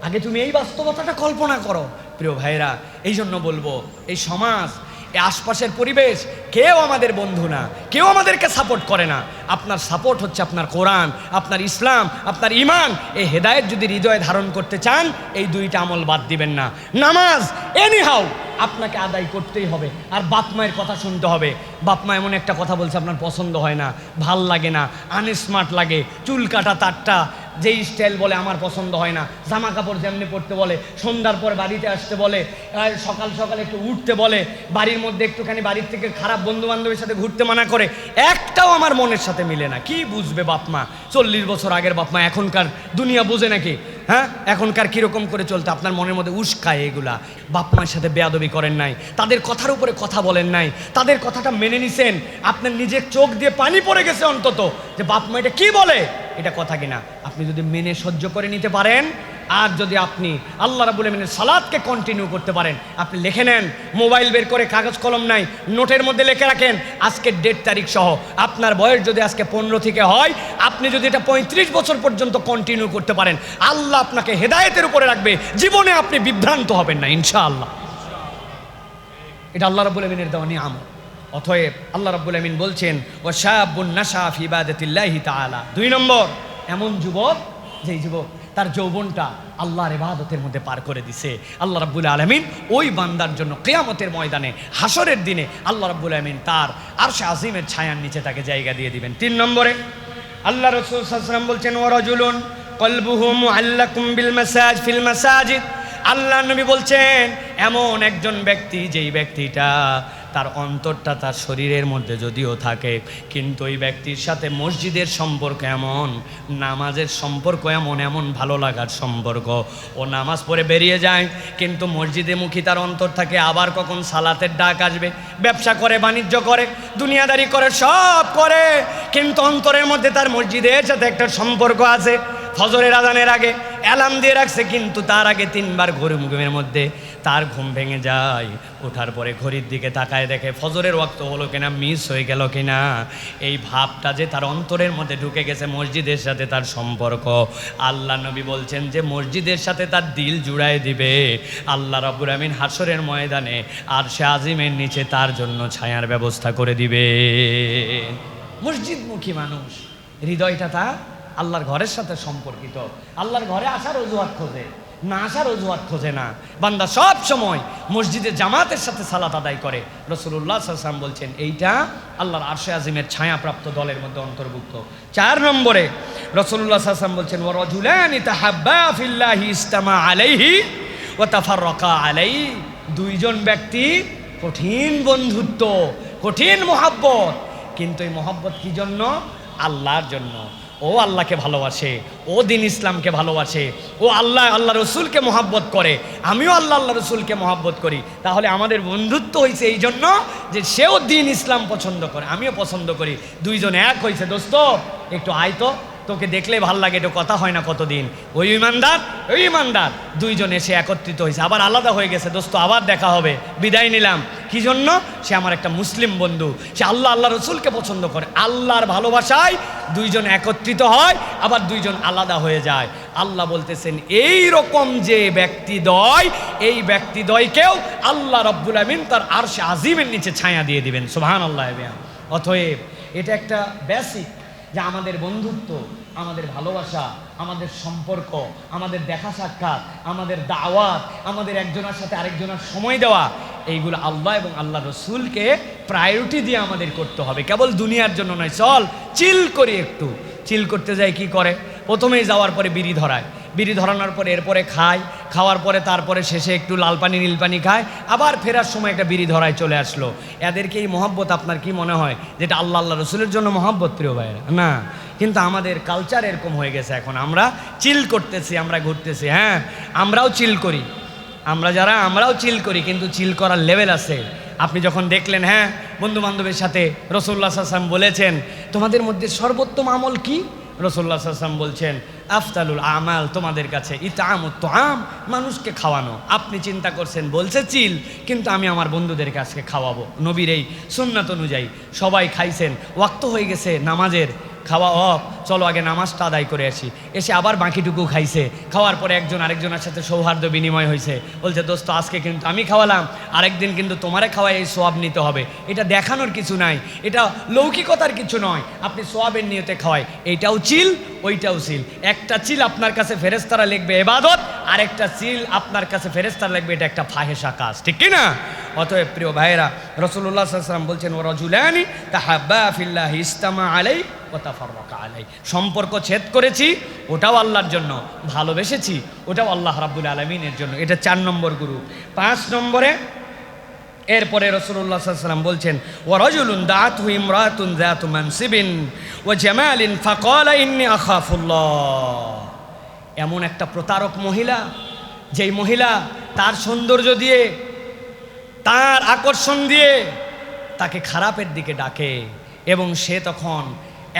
আগে তুমি এই বাস্তবতাটা কল্পনা করো। প্রিয় ভাইরা, এই জন্য বলবো এই সমাজ, এই আশপাশের পরিবেশ কেউ আমাদের বন্ধু না, কেউ আমাদেরকে সাপোর্ট করে না। আপনার সাপোর্ট হচ্ছে আপনার কোরআন, আপনার ইসলাম, আপনার ইমান। এই হেদায়েত যদি হৃদয়ে ধারণ করতে চান, এই দুইটা আমল বাদ দিবেন না। নামাজ এনিহাউ আপনাকে আদায় করতেই হবে, আর বাপ মায়ের কথা শুনতে হবে। বাপ মা এমন একটা কথা বলছে আপনার পছন্দ হয় না, ভাল লাগে না, আনস্মার্ট লাগে, চুল কাটা তারটা যেই স্টাইল বলে আমার পছন্দ হয় না, জামা কাপড় যেমনি পরতে বলে, সন্ধ্যার পর বাড়িতে আসতে বলে, সকাল সকাল একটু উঠতে বলে, বাড়ির মধ্যে একটুখানি বাড়ির থেকে খারাপ বন্ধু বান্ধবের সাথে ঘুরতে মানা করে, একটাও আমার মনের সাথে মিলে না। কি বুঝবে বাপ মা? 40 বছর আগের বাপ মা, এখনকার দুনিয়া বোঝে নাকি? হ্যাঁ, এখনকার কীরকম করে চলতে আপনার মনের মধ্যে উস্কায় এগুলা। বাপ মায়ের সাথে বেয়াদবি করেন নাই, তাদের কথার উপরে কথা বলেন নাই, তাদের কথাটা মেনে নিছেন, আপনার নিজের চোখ দিয়ে পানি পড়ে গেছে অন্তত যে বাপ মা এটা কী বলে, এটা কথা কিনা। আপনি যদি মেনে সহ্য করে নিতে পারেন, আর যদি আপনি আল্লাহ রাব্বুল আমিনের সালাতকে কন্টিনিউ করতে পারেন, আপনি লিখে নেন, মোবাইল বের করে কাগজ কলম নাই, নোটের মধ্যে লিখে রাখেন আজকের ডেট তারিখ সহ। আপনার বয়স যদি আজকে 15 থেকে হয়, আপনি যদি এটা 35 বছর পর্যন্ত কন্টিনিউ করতে পারেন, আল্লাহ আপনাকে হেদায়েতের উপরে রাখবে, জীবনে আপনি বিভ্রান্ত হবেন না ইনশাআল্লাহ। এটা আল্লাহ রাব্বুল আমিনের দেওয়া নিয়ামত। অতএব আল্লাহ রাব্বুল আমিন বলছেন, ওয়া শাবুন নাশা ফি ইবাদাতিল্লাহি তাআলা। 2 নম্বর, এমন যুবক যেই যুবক তার যৌবনটা আল্লাহর ইবাদতের মধ্যে পার করে দিছে। আল্লাহ রাব্বুল আলামিন ওই বান্দার জন্য কিয়ামতের ময়দানে, হাসরের দিনে আল্লাহ রাব্বুল আলামিন তার আরশে আজিমের ছায়ার নিচে তাকে জায়গা দিয়ে দিবেন। 3 নম্বরে আল্লাহ রাসূল সাল্লাল্লাহু আলাইহি ওয়াসাল্লাম বলছেন, ওয়া রাজুলুন কলবুহু মুআল্লাকুম ফিল মাসাজিদ। আল্লাহ নবী বলছেন, এমন একজন ব্যক্তি, যেই ব্যক্তিটা তার অন্তরটা তার শরীরের মধ্যে যদিও থাকে, কিন্তু ওই ব্যক্তির সাথে মসজিদের সম্পর্ক এমন, নামাজের সম্পর্ক এমন, এমন ভালো লাগার সম্পর্ক, ও নামাজ পড়ে বেরিয়ে যায় কিন্তু মসজিদে মুখী তার অন্তর থাকে, আবার কখন সালাতের ডাক আসবে। ব্যবসা করে, বাণিজ্য করে, দুনিয়াদারি করে, সব করে, কিন্তু অন্তরের মধ্যে তার মসজিদের সাথে একটা সম্পর্ক আছে। ফজরের আজানের আগে অ্যালার্ম দিয়ে রাখছে, কিন্তু তার আগে 3 বার ঘুমের মধ্যে তার ঘুম ভেঙে যায়। ওঠার পরে ঘড়ির দিকে তাকায় দেখে ফজরের ওয়াক্ত হলো কিনা, মিস হয়ে গেল কিনা। এই ভাবটা যে তার অন্তরের মধ্যে ঢুকে গেছে, মসজিদের সাথে তার সম্পর্ক। আল্লাহ নবী বলছেন যে মসজিদের সাথে তার দিল জুড়ায় দিবে আল্লাহ রাব্বুল আমিন হাসরের ময়দানে আরশে আজিমের নিচে তার জন্য ছায়ার ব্যবস্থা করে দিবে। মসজিদমুখী মানুষ, হৃদয়টা তার আল্লাহর ঘরের সাথে সম্পর্কিত। আল্লাহর ঘরে আসার অজুহাত খোঁজে না, আসার অজুহাত খোঁজে না। বান্দা সব সময় মসজিদে জামাতের সাথে সালাত আদায় করে। রাসূলুল্লাহ সাল্লাল্লাহু আলাইহি ওয়াসাল্লাম বলছেন, এইটা আল্লাহর আরশে আজিমের ছায়াপ্রাপ্ত দলের মধ্যে অন্তর্ভুক্ত। 4 নম্বরে রাসূলুল্লাহ সাল্লাল্লাহু আলাইহি ওয়াসাল্লাম বলছেন, ওয়া রাজুলানি তাহাব্বা ফিল্লাহি ইসতামা আলাইহি ওয়া তাফাররাকা আলাইহি। 2 জন ব্যক্তি, কঠিন বন্ধুত্ব, কঠিন মহব্বত, কিন্তু এই মহব্বত কি জন্য? আল্লাহর জন্য। ও আল্লাহকে ভালোবাসে, ও দিন ইসলামকে ভালোবাসে, ও আল্লাহ রসুলকে মহাব্বত করে, আমিও আল্লাহ রসুলকে মহাব্বত করি। তাহলে আমাদের বন্ধুত্ব হয়েছে এই জন্য যে সেও দিন ইসলাম পছন্দ করে, আমিও পছন্দ করি, 2 জন এক হয়েছে। দোস্ত একটু আয় তো, তোকে দেখলে ভাল লাগে, একটু কথা হয় না কতদিন। ওই ইমানদার 2 জন এসে একত্রিত হয়েছে, আবার আলাদা হয়ে গেছে। দোস্ত আবার দেখা হবে, বিদায় নিলাম। কি জন্য? সে আমার একটা মুসলিম বন্ধু, সে আল্লাহ রসুলকে পছন্দ করে। আল্লাহর ভালোবাসায় 2 জন একত্রিত হয়, আবার 2 জন আলাদা হয়ে যায়। আল্লাহ বলতেছেন, এই রকম যে ব্যক্তিদ্বয়, এই ব্যক্তিদ্বয়কেও আল্লাহ রাব্বুল আমিন তার আরশে আজিমের নিচে ছায়া দিয়ে দিবেন। সুবহানাল্লাহ। অতএব এটা একটা বেসিক যে আমাদের বন্ধুত্ব, আমাদের ভালোবাসা, আমাদের সম্পর্ক, আমাদের দেখা সাক্ষাৎ, আমাদের দাওয়াত, আমাদের একজনের সাথে আরেকজনের সময় দেওয়া, এইগুলো আল্লাহ এবং আল্লাহ রসুলকে প্রায়োরিটি দিয়ে আমাদের করতে হবে, কেবল দুনিয়ার জন্য নয়। চল চিল করি, একটু চিল করতে যাই, কি করে? প্রথমেই যাওয়ার পরে বিড়ি ধরায়, বিড়ি ধরানোর পরে এরপরে খায়, খাওয়ার পরে তারপরে শেষে একটু লাল পানি নীল পানি খায়, আবার ফেরার সময় একটা বিড়ি ধরায় চলে আসলো। এদেরকে এই মহব্বত আপনার কি মনে হয় যেটা আল্লাহ রসুলের জন্য মহব্বত? প্রিয় ভাইয়েরা, না। কিন্তু আমাদের কালচার এরকম হয়ে গেছে, এখন আমরা চিল করতেছি, আমরা ঘুরতেছি। হ্যাঁ, আমরাও চিল করি, আমরাও চিল করি, কিন্তু চিল করার লেভেল আছে। আপনি যখন দেখলেন, হ্যাঁ, বন্ধু বান্ধবের সাথে রাসূলুল্লাহ সাল্লাল্লাহু আলাইহি ওয়াসাল্লাম বলেছেন তোমাদের মধ্যে সর্বোত্তম আমল কি? রাসূলুল্লাহ সাল্লাল্লাহু আলাইহি ওয়াসাল্লাম বলছেন, আফতালুল আমাল তোমাদের কাছে ইতআমুত তুআম, মানুষকে খাওয়ানো। আপনি চিন্তা করছেন, বলছে চিল, কিন্তু আমি আমার বন্ধুদেরকে আজকে খাওয়াবো। নবীর এই সুন্নাত অনুযায়ী সবাই খাইছেন, ওয়াক্ত হয়ে গেছে নামাজের, খাওয়া অফ, চলো আগে নামাজটা আদায় করে আসি। এসে আবার বাকিটুকু খাইছে। খাওয়ার পরে একজন আরেকজনের সাথে সৌহার্দ্য বিনিময় হয়েছে, বলছে দোস্ত আজকে কিন্তু আমি খাওয়ালাম, আরেকদিন কিন্তু তোমারে খাওয়াই এই সোয়াব নিতে হবে। এটা দেখানোর কিছু নাই, এটা লৌকিকতার কিছু নয়। আপনি সোয়াবের নিয়তে খাওয়াই, এইটাও চিল ওইটাও চিল। একটা চিল আপনার কাছে ফেরেশতারা লিখবে ইবাদত, আর একটা চিল আপনার কাছে ফেরেশতারা লিখবে এটা একটা ফাহেসা কাজ, ঠিক কি না? অতএব প্রিয় ভাইয়েরা, রাসূলুল্লাহ সাল্লাল্লাহু আলাইহি ওয়াসাল্লাম বলছেন ওয়ারাজুলানি তাহাব্বা ফিল্লাহি ইসতামা আলাই ওয়া তাফাররাকা আলাই। সম্পর্ক ছেদ করেছি ওটাও আল্লাহর জন্য, ভালোবেসেছি ওটাও আল্লাহ রাব্বুল আলামিনের জন্য। এটা 4 নম্বর গ্রুপ। 5 নম্বরে এরপরে রাসূলুল্লাহ সাল্লাল্লাহু আলাইহি ওয়াসাল্লাম বলছেন ওয়ারাজুলুন দাআতহু ইমরাতুন যাতু মানসিবিন ওয়া জামালিন ফাকালা ইন্নী আখাফুল্লাহ। এমন একটা প্রতারক মহিলা, যেই মহিলা তার সৌন্দর্য দিয়ে, তার আকর্ষণ দিয়ে তাকে খারাপের দিকে ডাকে, এবং সে তখন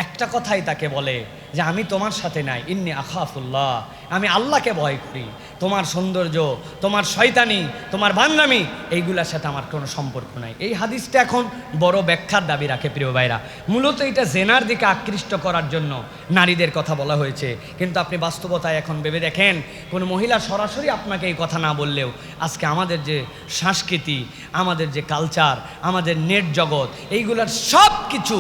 একটা কথাই তাকে বলে যে আমি তোমার সাথে নাই, ইন্নী আখাফুল্লাহ, আমি আল্লাহকে ভয় করি। তোমার সৌন্দর্য, তোমার শয়তানি, তোমার বান্দামি, এইগুলোর সাথে আমার কোনো সম্পর্ক নাই। এই হাদিসটা এখন বড় ব্যাখ্যার দাবি রাখে প্রিয় ভাইরা। মূলত এটা জেনার দিকে আকৃষ্ট করার জন্য নারীদের কথা বলা হয়েছে, কিন্তু আপনি বাস্তবতায় এখন ভেবে দেখেন, কোনো মহিলা সরাসরি আপনাকে এই কথা না বললেও আজকে আমাদের যে সংস্কৃতি, আমাদের যে কালচার, আমাদের নেট জগৎ, এইগুলার সব কিছু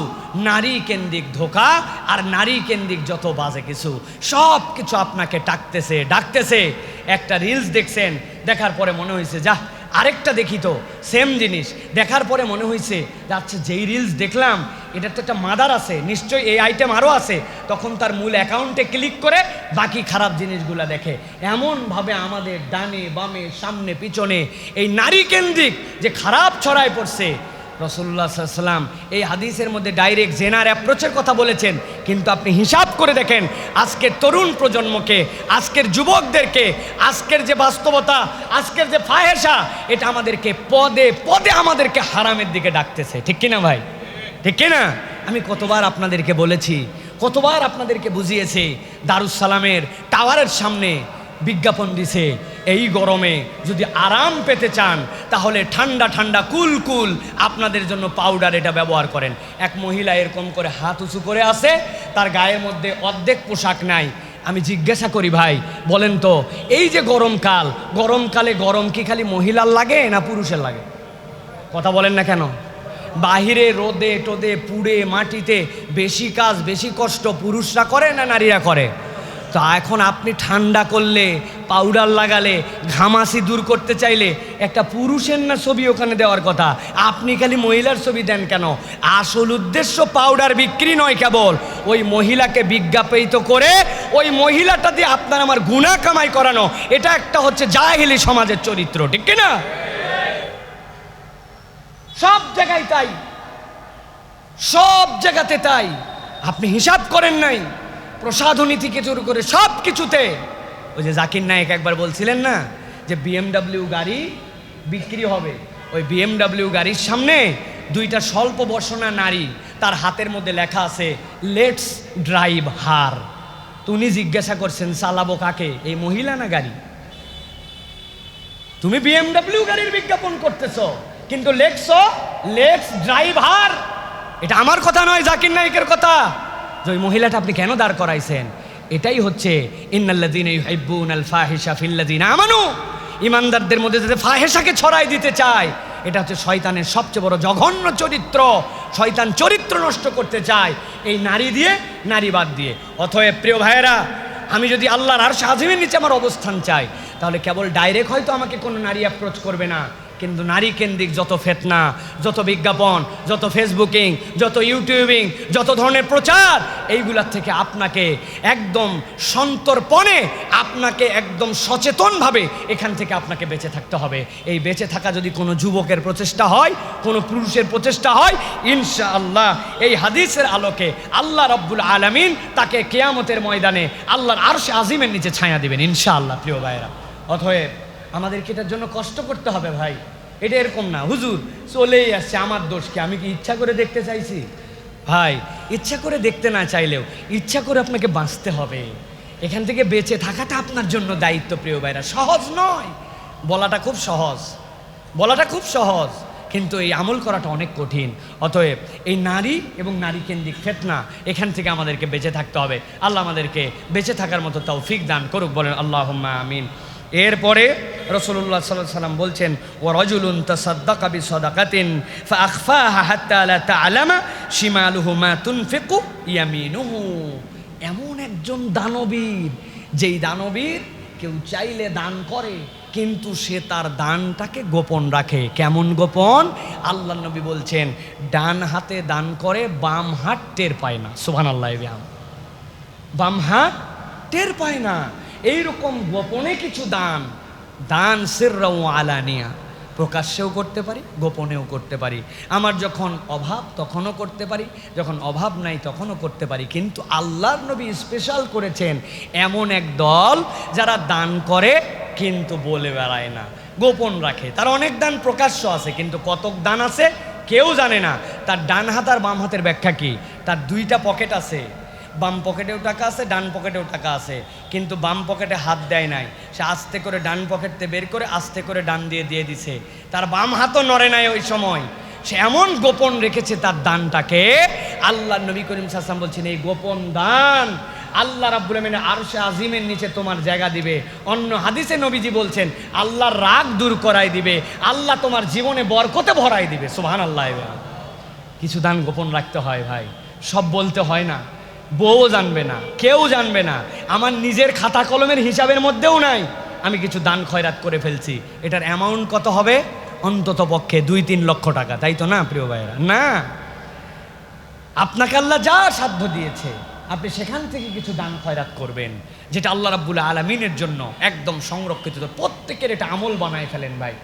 নারী কেন্দ্রিক ধোঁকা আর নারী কেন্দ্রিক যত বাজে কিছু, সব কিছু আপনাকে ডাকতেছে। একটা রিলস দেখছেন, দেখার পরে মনে হয়েছে যা আরেকটা দেখি তো, সেম জিনিস দেখার পরে মনে হয়েছে আচ্ছা যেই রিলস দেখলাম এটার তো একটা মাদার আছে, নিশ্চয়ই এই আইটেম আরও আছে, তখন তার মূল অ্যাকাউন্টে ক্লিক করে বাকি খারাপ জিনিসগুলো দেখে। এমনভাবে আমাদের ডানে বামে সামনে পিছনে এই নারী কেন্দ্রিক যে খারাপ ছড়ায় পড়ছে। রাসূলুল্লাহ সাল্লাল্লাহু আলাইহি ওয়াসাল্লাম এই হাদিসের মধ্যে ডাইরেক্ট জেনার অ্যাপ্রোচের কথা বলেছেন, কিন্তু আপনি হিসাব করে দেখেন আজকের তরুণ প্রজন্মকে, আজকের যুবকদেরকে, আজকের যে বাস্তবতা, আজকের যে ফাহেসা, এটা আমাদেরকে পদে পদে আমাদেরকে হারামের দিকে ডাকতেছে, ঠিক কিনা ভাই? ঠিক কিনা? আমি কতবার আপনাদেরকে বলেছি, কতবার আপনাদেরকে বুঝিয়েছি, দারুস সালামের টাওয়ারের সামনে বিজ্ঞাপন দিছে এই গরমে যদি আরাম পেতে চান তাহলে ঠান্ডা ঠান্ডা কুল কুল আপনাদের জন্য পাউডার এটা ব্যবহার করেন। এক মহিলা এরকম করে হাত উঁচু করে আছে, তার গায়ের মধ্যে অর্ধেক পোশাক নাই। আমি জিজ্ঞাসা করি ভাই বলেন তো, এই যে গরমকালে গরম কি খালি মহিলার লাগে না পুরুষের লাগে? কথা বলেন না কেন? বাহিরে রোদে টোদে পুড়ে মাটিতে বেশি কাজ বেশি কষ্ট পুরুষরা করে না নারীরা করে? তো এখন আপনি ঠান্ডা করলে, পাউডার লাগালে, ঘামাসি দূর করতে চাইলে একটা পুরুষের না ছবি ওখানে দেওয়ার কথা, আপনি খালি মহিলার ছবি দেন কেন? আসল উদ্দেশ্য পাউডার বিক্রি নয়, কেবল ওই মহিলাকে বিজ্ঞাপিত করে ওই মহিলাটা দিয়ে আপনার আমার গুনাহ কামাই করানো। এটা একটা হচ্ছে জাহেলি সমাজের চরিত্র, ঠিক কিনা? সব জায়গায় তাই, সব জায়গাতে তাই। আপনি হিসাব করেন নাই, প্রসাধনী থেকে শুরু করে সব কিছুতে। ওই যে জাকির নায়েক একবার বলছিলেন না যে BMW গাড়ি বিক্রি হবে, ওই BMW গাড়ির সামনে দুইটা স্বল্প বসনা নারী, তার হাতের মধ্যে লেখা আছে লেটস ড্রাইভ হার। তো উনি জিজ্ঞাসা করছেন চালাবো কাকে, এই মহিলা না গাড়ি? তুমি BMW গাড়ির বিজ্ঞাপন করতেছো কিন্তু লেখছো লেটস ড্রাইভ হার। এটা আমার কথা নয়, জাকির নায়েকের কথা। যে ওই মহিলাটা আপনি কেন দাঁড় করাইছেন? এটাই হচ্ছে ইন্নাল্লাযীনা ইউহিব্বুনাল ফাহিশা ফিল্লাযীনা আমানু। ইমানদারদের মধ্যে যাতে ফাহেসাকে ছড়াই দিতে চায়, এটা হচ্ছে শয়তানের সবচেয়ে বড় জঘন্য চরিত্র। শয়তান চরিত্র নষ্ট করতে চায় এই নারী দিয়ে, নারীবাদ দিয়ে। অতএব প্রিয় ভাইয়েরা, আমি যদি আল্লাহর আরশ আজিমের নিচে আমার অবস্থান চাই, তাহলে কেবল ডাইরেক্ট হয়তো আমাকে কোনো নারী অ্যাপ্রোচ করবে না, কিন্তু নারী কেন্দ্রিক যত ফেতনা, যত বিজ্ঞাপন, যত ফেসবুকিং, যত ইউটিউবিং, যত ধরনের প্রচার, এইগুলার থেকে আপনাকে একদম সন্তর্পণে, আপনাকে একদম সচেতনভাবে এখান থেকে আপনাকে বেঁচে থাকতে হবে। এই বেঁচে থাকা যদি কোনো যুবকের প্রচেষ্টা হয়, কোনো পুরুষের প্রচেষ্টা হয়, ইনশাআল্লাহ এই হাদিসের আলোকে আল্লাহ রাব্বুল আলামিন তাকে কিয়ামতের ময়দানে আল্লাহর আরশে আজিমের নিচে ছায়া দিবেন ইনশাআল্লাহ। প্রিয় ভাইয়েরা, অতএব আমাদেরকে এটার জন্য কষ্ট করতে হবে ভাই। এটা এরকম না হুজুর চলেই আসছে, আমার দোষ কি, আমি কি ইচ্ছা করে দেখতে চাইছি? ভাই ইচ্ছা করে দেখতে না চাইলেও ইচ্ছা করে আপনাকে বাঁচতে হবে। এখান থেকে বেঁচে থাকাটা আপনার জন্য দায়িত্ব। প্রিয় ভাইরা, সহজ নয়, বলাটা খুব সহজ, বলাটা খুব সহজ, কিন্তু এই আমল করাটা অনেক কঠিন। অতএব এই নারী এবং নারী কেন্দ্রিক ফিতনা, এখান থেকে আমাদেরকে বেঁচে থাকতে হবে। আল্লাহ আমাদেরকে বেঁচে থাকার মতো তৌফিক দান করুক, বলেন আল্লাহুম্মা আমিন। এরপরে রাসূলুল্লাহ সাল্লাল্লাহু আলাইহি ওয়াসাল্লাম বলছেন, ওয়া রাজুলুন তাসাদ্দাকা বিসাদাকাতিন ফাআখফাহা হাত্তা লা তা'লামা শিমালুহু মা তুনফিকু ইয়ামিনুহু। এমন একজন দানবীর, যেই দানবীর কেউ চাইলে দান করে কিন্তু সে তার দানটাকে গোপন রাখে। কেমন গোপন? আল্লাহ নবী বলছেন, ডান হাতে দান করে বাম হাত টের পায় না। সুবহানাল্লাহ। বাম হাত টের পায় না। এইরকম গোপনে কিছু দান, দান সিররা ওয়া আলানিয়া, প্রকাশ্যেও করতে পারি, গোপনেও করতে পারি। আমার যখন অভাব তখনও করতে পারি, যখন অভাব নাই তখনও করতে পারি। কিন্তু আল্লাহর নবী স্পেশাল করেছেন এমন এক দল যারা দান করে কিন্তু বলে বেড়ায় না, গোপন রাখে। তার অনেক দান প্রকাশ্য আছে, কিন্তু কতক দান আছে কেউ জানে না। তার ডান হাত আর বাম হাতের ব্যাখ্যা কি? তার দুইটা পকেট আছে, বাম পকেটেও টাকা আছে, ডান পকেটেও টাকা আছে, কিন্তু বাম পকেটে হাত দেয় নাই। সে আস্তে করে ডান পকেটতে বের করে আস্তে করে ডান দিয়ে দিছে। তার বাম হাতও নড়ে নাই ওই সময়। সে এমন গোপন রেখেছে তার দানটাকে। আল্লাহ নবী করিম সাল্লাল্লাহু আলাইহি ওয়াসাল্লাম বলছেন, এই গোপন দান আল্লাহ রাব্বুল আমিন আরশে আজিমের নিচে তোমার জায়গা দিবে। অন্য হাদিসে নবীজি বলছেন, আল্লাহর রাগ দূর করাই দিবে, আল্লাহ তোমার জীবনে বরকতে ভরাই দিবে। সুবহানাল্লাহ। কিছু দান গোপন রাখতে হয় ভাই, সব বলতে হয় না। বউ জানবে না, কেউ জানবে না, আমার নিজের খাতা কলমের হিসাবের মধ্যেও নাই। আমি কিছু দান খয়রাত করে ফেলছি, এটার অ্যামাউন্ট কত হবে? অন্তত পক্ষে 2-3 লক্ষ টাকা, তাই তো না প্রিয় ভাইয়েরা? না, আপনাকে আল্লাহ যা সাধ্য দিয়েছে আপনি সেখান থেকে কিছু দান খয়রাত করবেন, যেটা আল্লাহ রাব্বুল আলামিনের জন্য একদম সংরক্ষিত। প্রত্যেকের এটা আমল বানায় ফেলেন ভাই,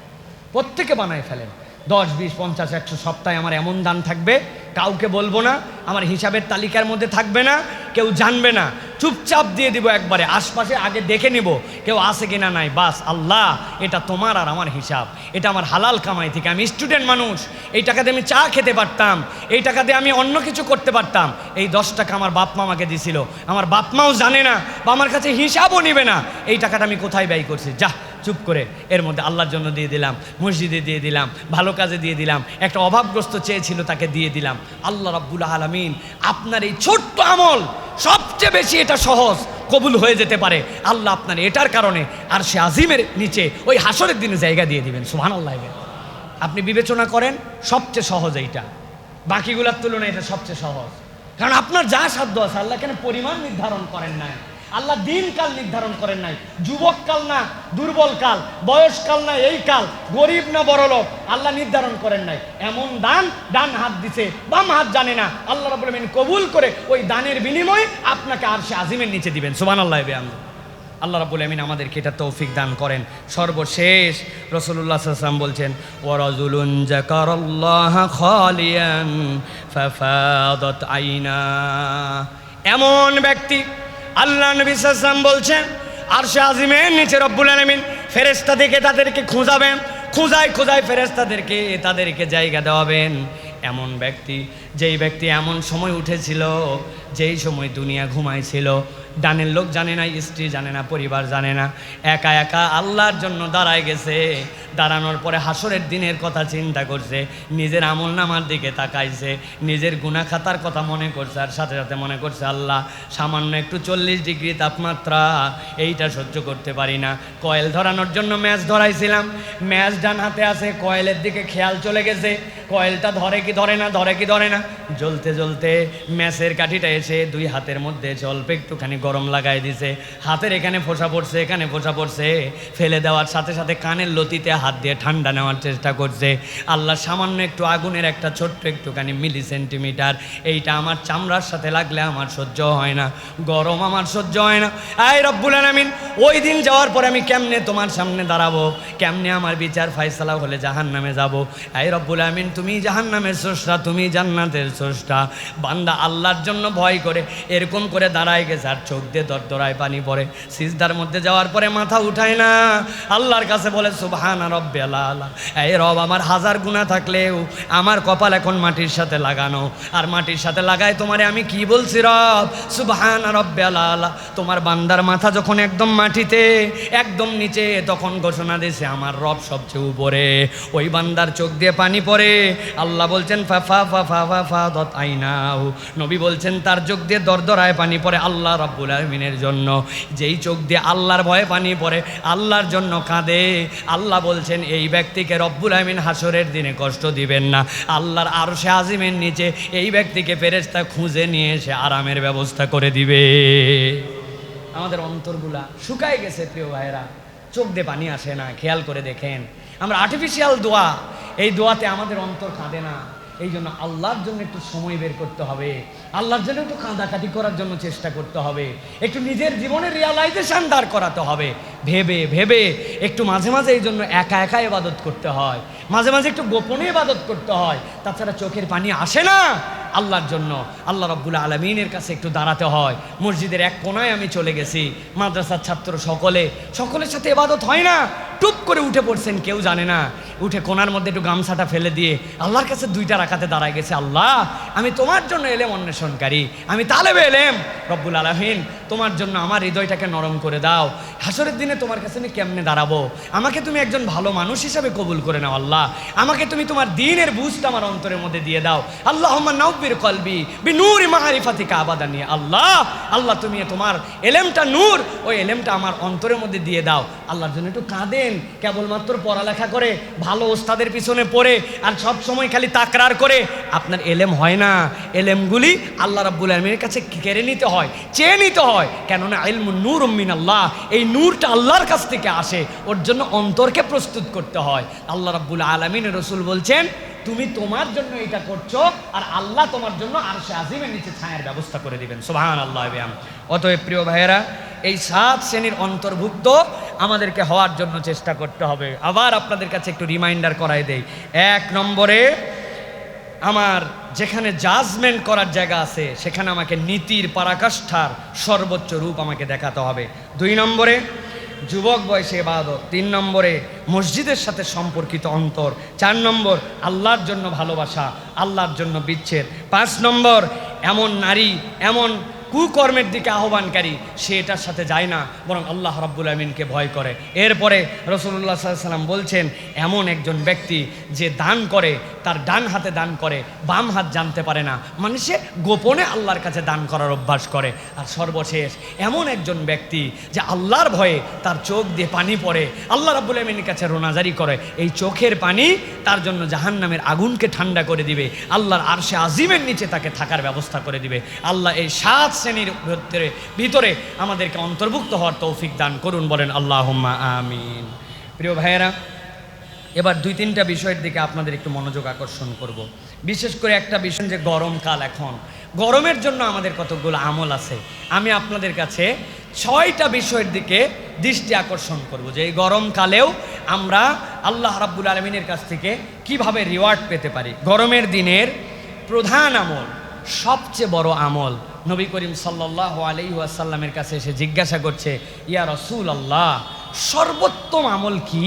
প্রত্যেকে বানায় ফেলেন। 10, 20, 50, 100 সপ্তাহে আমার এমন দান থাকবে, কাউকে বলবো না, আমার হিসাবের তালিকার মধ্যে থাকবে না, কেউ জানবে না, চুপচাপ দিয়ে দিব একবারে। আশপাশে আগে দেখে নিব কেউ আছে কিনা নাই, বাস আল্লাহ এটা তোমার আর আমার হিসাব, এটা আমার হালাল কামাই থেকে। আমি স্টুডেন্ট মানুষ, এই টাকা দিয়ে আমি চা খেতে পারতাম, এই টাকা দিয়ে আমি অন্য কিছু করতে পারতাম। এই 10 টাকা আমার বাপ মা আমাকে দিছিল, আমার বাপ মাও জানে না বা আমার কাছে হিসাবও নিবে না এই টাকাটা আমি কোথায় ব্যয় করছি। যা চুপ করে এর মধ্যে আল্লাহর জন্য দিয়ে দিলাম, মসজিদে দিয়ে দিলাম, ভালো কাজে দিয়ে দিলাম, একটা অভাবগ্রস্ত চেয়েছিল তাকে দিয়ে দিলাম। আল্লাহ রাব্বুল আলামিন আপনার এই ছোট্ট আমল সবচেয়ে বেশি এটা সহজ কবুল হয়ে যেতে পারে। আল্লাহ আপনার এটার কারণে আরশে আজিমের নিচে ওই হাসরের দিনে জায়গা দিয়ে দিবেন। সুবহানাল্লাহ। আপনি বিবেচনা করেন, সবচেয়ে সহজ এইটা, বাকিগুলোর তুলনায় এটা সবচেয়ে সহজ। কারণ আপনার যা সাধ্য আছে, আল্লাহ কেন পরিমাণ নির্ধারণ করেন নাই, আল্লাহ দিন কাল নির্ধারণ করেন নাই, যুবক কাল না দুর্বল কাল, বয়সকাল না এই কাল, গরিব না বড়লোক, আল্লাহ নির্ধারণ করেন নাই। এমন দান ডান হাত দিছে, বাম হাত জানে না, আল্লাহ রাব্বুল আমিন কবুল করে ওই দানের বিনিময়ে আপনাকে আরশে আজিমের নিচে দিবেন। সুবহানাল্লাহ। আল্লাহ রাব্বুল আমিন আমাদেরকে এটা তৌফিক দান করেন। সর্বশেষ রাসূলুল্লাহ সাল্লাল্লাহু আলাইহি ওয়াসাল্লাম বলছেন, ওয়া রাজুলুন যাকারাল্লাহা খালিয়ান ফাফাদাত আইনা। এমন ব্যক্তি, আল্লাহ নবী সাল্লাল্লাহু আলাইহি ওয়াসাল্লাম বলছেন, আরশে আজিমের নিচে রব্বুল আলামিন ফেরেশতা থেকে তাদেরকে খুঁজাবেন, খুঁজায় ফেরেশতাদেরকে তাদেরকে জায়গা দেওয়াবেন। এমন ব্যক্তি, যেই ব্যক্তি এমন সময় উঠেছিল যেই সময় দুনিয়া ঘুমাইছিল, ডানের লোক জানে না, স্ত্রী জানে না, পরিবার জানে না, একা একা আল্লাহর জন্য দাঁড়ায় গেছে। দাঁড়ানোর পরে হাসরের দিনের কথা চিন্তা করছে, নিজের আমল নামার দিকে তাকাইছে, নিজের গুনাহ খাতার কথা মনে করছে, আর সাথে সাথে মনে করছে আল্লাহ সামান্য একটু 40 ডিগ্রি তাপমাত্রা, এইটা সহ্য করতে পারি না। কয়েল ধরানোর জন্য ম্যাচ ধরাইছিলাম, ম্যাচ ডান হাতে আছে, কয়েলের দিকে খেয়াল চলে গেছে, কয়েলটা ধরে কি ধরে না, ধরে কি ধরে না, জ্বলতে জ্বলতে ম্যাচের কাঠিটা এসে 2 হাতের মধ্যে অল্প একটুখানি গরম লাগাই দিছে, হাতের এখানে ফোঁসা পড়ছে, এখানে ফোঁসা পড়ছে, ফেলে দেওয়ার সাথে সাথে কানের লতিতে হাত দিয়ে ঠান্ডা নেওয়ার চেষ্টা করছে। আল্লাহ সামান্য একটু আগুনের একটা ছোট্ট একটুখানি মিলি সেন্টিমিটার, এইটা আমার চামড়ার সাথে লাগলে আমার সহ্য হয় না, গরম আমার সহ্য হয় না। আয় রব্বুল আলামিন, ওই দিন যাওয়ার পরে আমি কেমনে তোমার সামনে দাঁড়াবো, কেমনে আমার বিচার ফায়সালা হলে জাহান্নামে যাব। আয় রব্বুল আলামিন, তুমি জাহান্নামের স্রষ্টা, তুমি জান্নাতের স্রষ্টা। বান্দা আল্লাহর জন্য ভয় করে এরকম করে দাঁড়ায় গেছে, আর চোখ দিয়ে দরদরায় পানি পড়ে, সিজদার মধ্যে যাওয়ার পরে মাথা উঠায় না, আল্লাহর কাছে বলে সুবহান রাব্বিয়াল আলা। এই রব, আমার হাজার গুনাহ থাকলেও আমার কপাল এখন মাটির সাথে লাগানো, আর মাটির সাথে লাগায় তোমারে আমি কি বলছি রব, সুবহান রাব্বিয়াল আলা। তোমার বান্দার মাথা যখন একদম মাটিতে, একদম নিচে, তখন ঘোষণা দিয়েছে আমার রব সবচেয়ে উপরে। ওই বান্দার চোখ দিয়ে পানি পড়ে। আল্লাহ বলছেন ফাফা ফাফা ফাফা দত আইনাউ, নবী বলছেন তার চোখ দিয়ে দরদরায় পানি পড়ে আল্লাহ রাব্বুল আলামিনের জন্য। যেই চোখ দিয়ে আল্লাহর ভয়ে পানি পড়ে, আল্লাহর জন্য কাঁদে, আল্লাহ বলছেন এই ব্যক্তিকে রব্বুল আলামিন হাসরের দিনে কষ্ট দিবেন না। আল্লাহর আরশে আজিমের নিচে এই ব্যক্তিকে ফেরেশতা খুঁজে নিয়ে এসে আরামের ব্যবস্থা করে দিবে। আমাদের অন্তরগুলা শুকায় গেছে প্রিয় ভাইরা, চোখ দিয়ে পানি আসে না। খেয়াল করে দেখেন, আমরা আর্টিফিশিয়াল দোয়া, এই দোয়াতে আমাদের অন্তর কাঁদে না। এই জন্য আল্লাহর জন্য একটু সময় বের করতে হবে, আল্লাহর জন্য একটু কাঁদাকাটি করার জন্য চেষ্টা করতে হবে, একটু নিজের জীবনে রিয়ালাইজেশন দাঁড় করাতে হবে। ভেবে ভেবে একটু মাঝে মাঝে এই জন্য একা একা ইবাদত করতে হয়, মাঝে মাঝে একটু গোপনে ইবাদত করতে হয়। তাছাড়া চোখের পানি আসে না আল্লাহর জন্য, আল্লাহ রাব্বুল আলামিনের কাছে একটু দাঁড়াতে হয়। মসজিদের এক কোনায় আমি চলে গেছি, মাদ্রাসার ছাত্র সকলের সাথে ইবাদত হয় না। টুপ করে উঠে পড়ছেন, কেউ জানে না, উঠে কোনার মধ্যে একটু গামছাটা ফেলে দিয়ে আল্লাহর কাছে 2টা রাকাতে দাঁড়ায় গেছে। আল্লাহ, আমি তোমার জন্য এলেম অন্বেষণকারী, আমি তালেবে এলেম, রব্বুল আলামিন তোমার জন্য আমার হৃদয়টাকে নরম করে দাও। হাসরের দিনে তোমার কাছে আমি কেমনে দাঁড়াবো? আমাকে তুমি একজন ভালো মানুষ হিসাবে কবুল করে নাও আল্লাহ। আমাকে তুমি তোমার দ্বীনের বুঝটা আমার অন্তরের মধ্যে দিয়ে দাও। আল্লাহুম্মা নাওবির কলবি বিনূরি মারিফাতিকা আবাদানি। আল্লাহ, আল্লাহ তুমি তোমার এলেমটা নূর, ওই এলেমটা আমার অন্তরের মধ্যে দিয়ে দাও। আল্লাহর জন্য একটু কাঁদেন। কেবলমাত্র পড়ালেখা করে, ভালো ওস্তাদের পিছনে পড়ে, আর সব সময় খালি তাকরার করে আপনার এলেম হয় না। এলেমগুলি আল্লাহ রাব্বুল আলামিনের কাছে কেড়ে নিতে হয়, চেয়ে নিতে হয়। কেননা ইলমুন নূরুম মিনাল্লাহ, এই নূরটা আল্লাহর কাছ থেকে আসে, ওর জন্য অন্তরকে প্রস্তুত করতে হয়। আল্লাহ রাব্বুল আলামিনের রাসূল বলছেন তুমি তোমার জন্য এটা করছো, আর আল্লাহ তোমার জন্য আরশে আজিমের নিচে ছায়ার ব্যবস্থা করে দিবেন। সুবহানাল্লাহ। অতএব প্রিয় ভাইয়েরা, এই 7 শ্রেণীর অন্তর্ভুক্ত আমাদেরকে হওয়ার জন্য চেষ্টা করতে হবে। আবার আপনাদের কাছে একটু রিমাইন্ডার করাই দেই। 1 নম্বরে, আমার যেখানে জাজমেন্ট করার জায়গা আছে সেখানে আমাকে নীতির পরাকাষ্ঠার সর্বোচ্চ রূপ আমাকে দেখাতে হবে। 2 নম্বরে, যুবক বয়সে ইবাদত। 3 নম্বরে, মসজিদের সাথে সম্পর্কিত অন্তর। 4 নম্বর, আল্লাহর জন্য ভালোবাসা, আল্লাহর জন্য বিচ্ছেদ। 5 নম্বর, এমন নারী, এমন কুকর্মের দিকে আহ্বানকারী, সে এটার সাথে যায় না, বরং আল্লাহ রাব্বুল আমিনকে ভয় করে। এরপরে রাসূলুল্লাহ সাল্লাল্লাহু আলাইহি ওয়াসাল্লাম বলছেন এমন একজন ব্যক্তি যে দান করে, তার ডান হাতে দান করে, বাম হাত জানতে পারে না, মানে সে গোপনে আল্লাহর কাছে দান করার অভ্যাস করে। আর সর্বশেষ এমন একজন ব্যক্তি যে আল্লাহর ভয়ে তার চোখ দিয়ে পানি পড়ে, আল্লাহ রাব্বুল আমিনের কাছে রোনাজারি করে। এই চোখের পানি তার জন্য জাহান্নামের আগুনকে ঠান্ডা করে দিবে, আল্লাহর আরশে আজিমের নিচে তাকে থাকার ব্যবস্থা করে দিবে। আল্লাহ এই 7 শ্রেণীর ভিতরে আমাদেরকে অন্তর্ভুক্ত হওয়ার তৌফিক দান করুন, বলেন আল্লাহুম্মা আমিন। প্রিয় ভাইয়েরা, এবার 2-3টা বিষয়ের দিকে আপনাদের একটু মনোযোগ আকর্ষণ করব। বিশেষ করে একটা বিষয়, যে গরমকাল, এখন গরমের জন্য আমাদের কতগুলো আমল আছে। আমি আপনাদের কাছে 6টা বিষয়ের দিকে দৃষ্টি আকর্ষণ করব, যে এই গরমকালেও আমরা আল্লাহ রাব্বুল আলামিনের কাছ থেকে কিভাবে রিওয়ার্ড পেতে পারি। গরমের দিনের প্রধান আমল, সবচেয়ে বড় আমল, নবী করিম সাল্লাল্লাহু আলাইহি ওয়াসাল্লামের কাছে এসে জিজ্ঞাসা করছে, ইয়া রাসূলুল্লাহ, সর্বোত্তম আমল কি?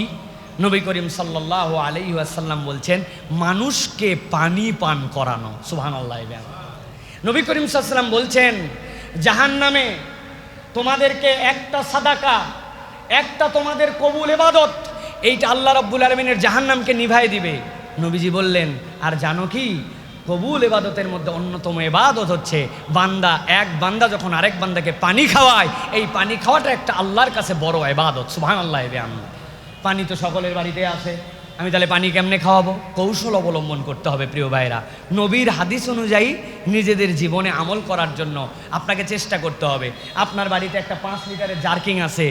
নবী করিম সাল্লাল্লাহু আলাইহি ওয়াসাল্লাম বলছেন, মানুষকে পানি পান করানো। সুবহানাল্লাহ। নবী করিম সাল্লাল্লাহু আলাইহি ওয়াসাল্লাম বলছেন, জাহান্নামে তোমাদেরকে একটা সাদাকা, একটা তোমাদের কবুল ইবাদত, এইটা আল্লাহ রাব্বুল আলামিনের জাহান্নামকে নিভাই দিবে। নবীজি বললেন, আর জানো কি, কবুল ইবাদতের মধ্যে অন্যতম ইবাদত হচ্ছে এক বান্দা যখন আরেক বান্দাকে পানি খাওয়ায়, এই পানি খাওয়াটা একটা আল্লাহর কাছে বড় ইবাদত। সুবহানাল্লাহ। পানি তো সকলের বাড়িতে আছে, আমি তাহলে পানি কেমনে খাওয়াবো? কৌশল অবলম্বন করতে হবে প্রিয় ভাইরা। নবীর হাদিস অনুযায়ী নিজেদের জীবনে আমল করার জন্য আপনাকে চেষ্টা করতে হবে। আপনার বাড়িতে একটা 5 লিটারের জার্কিং আছে,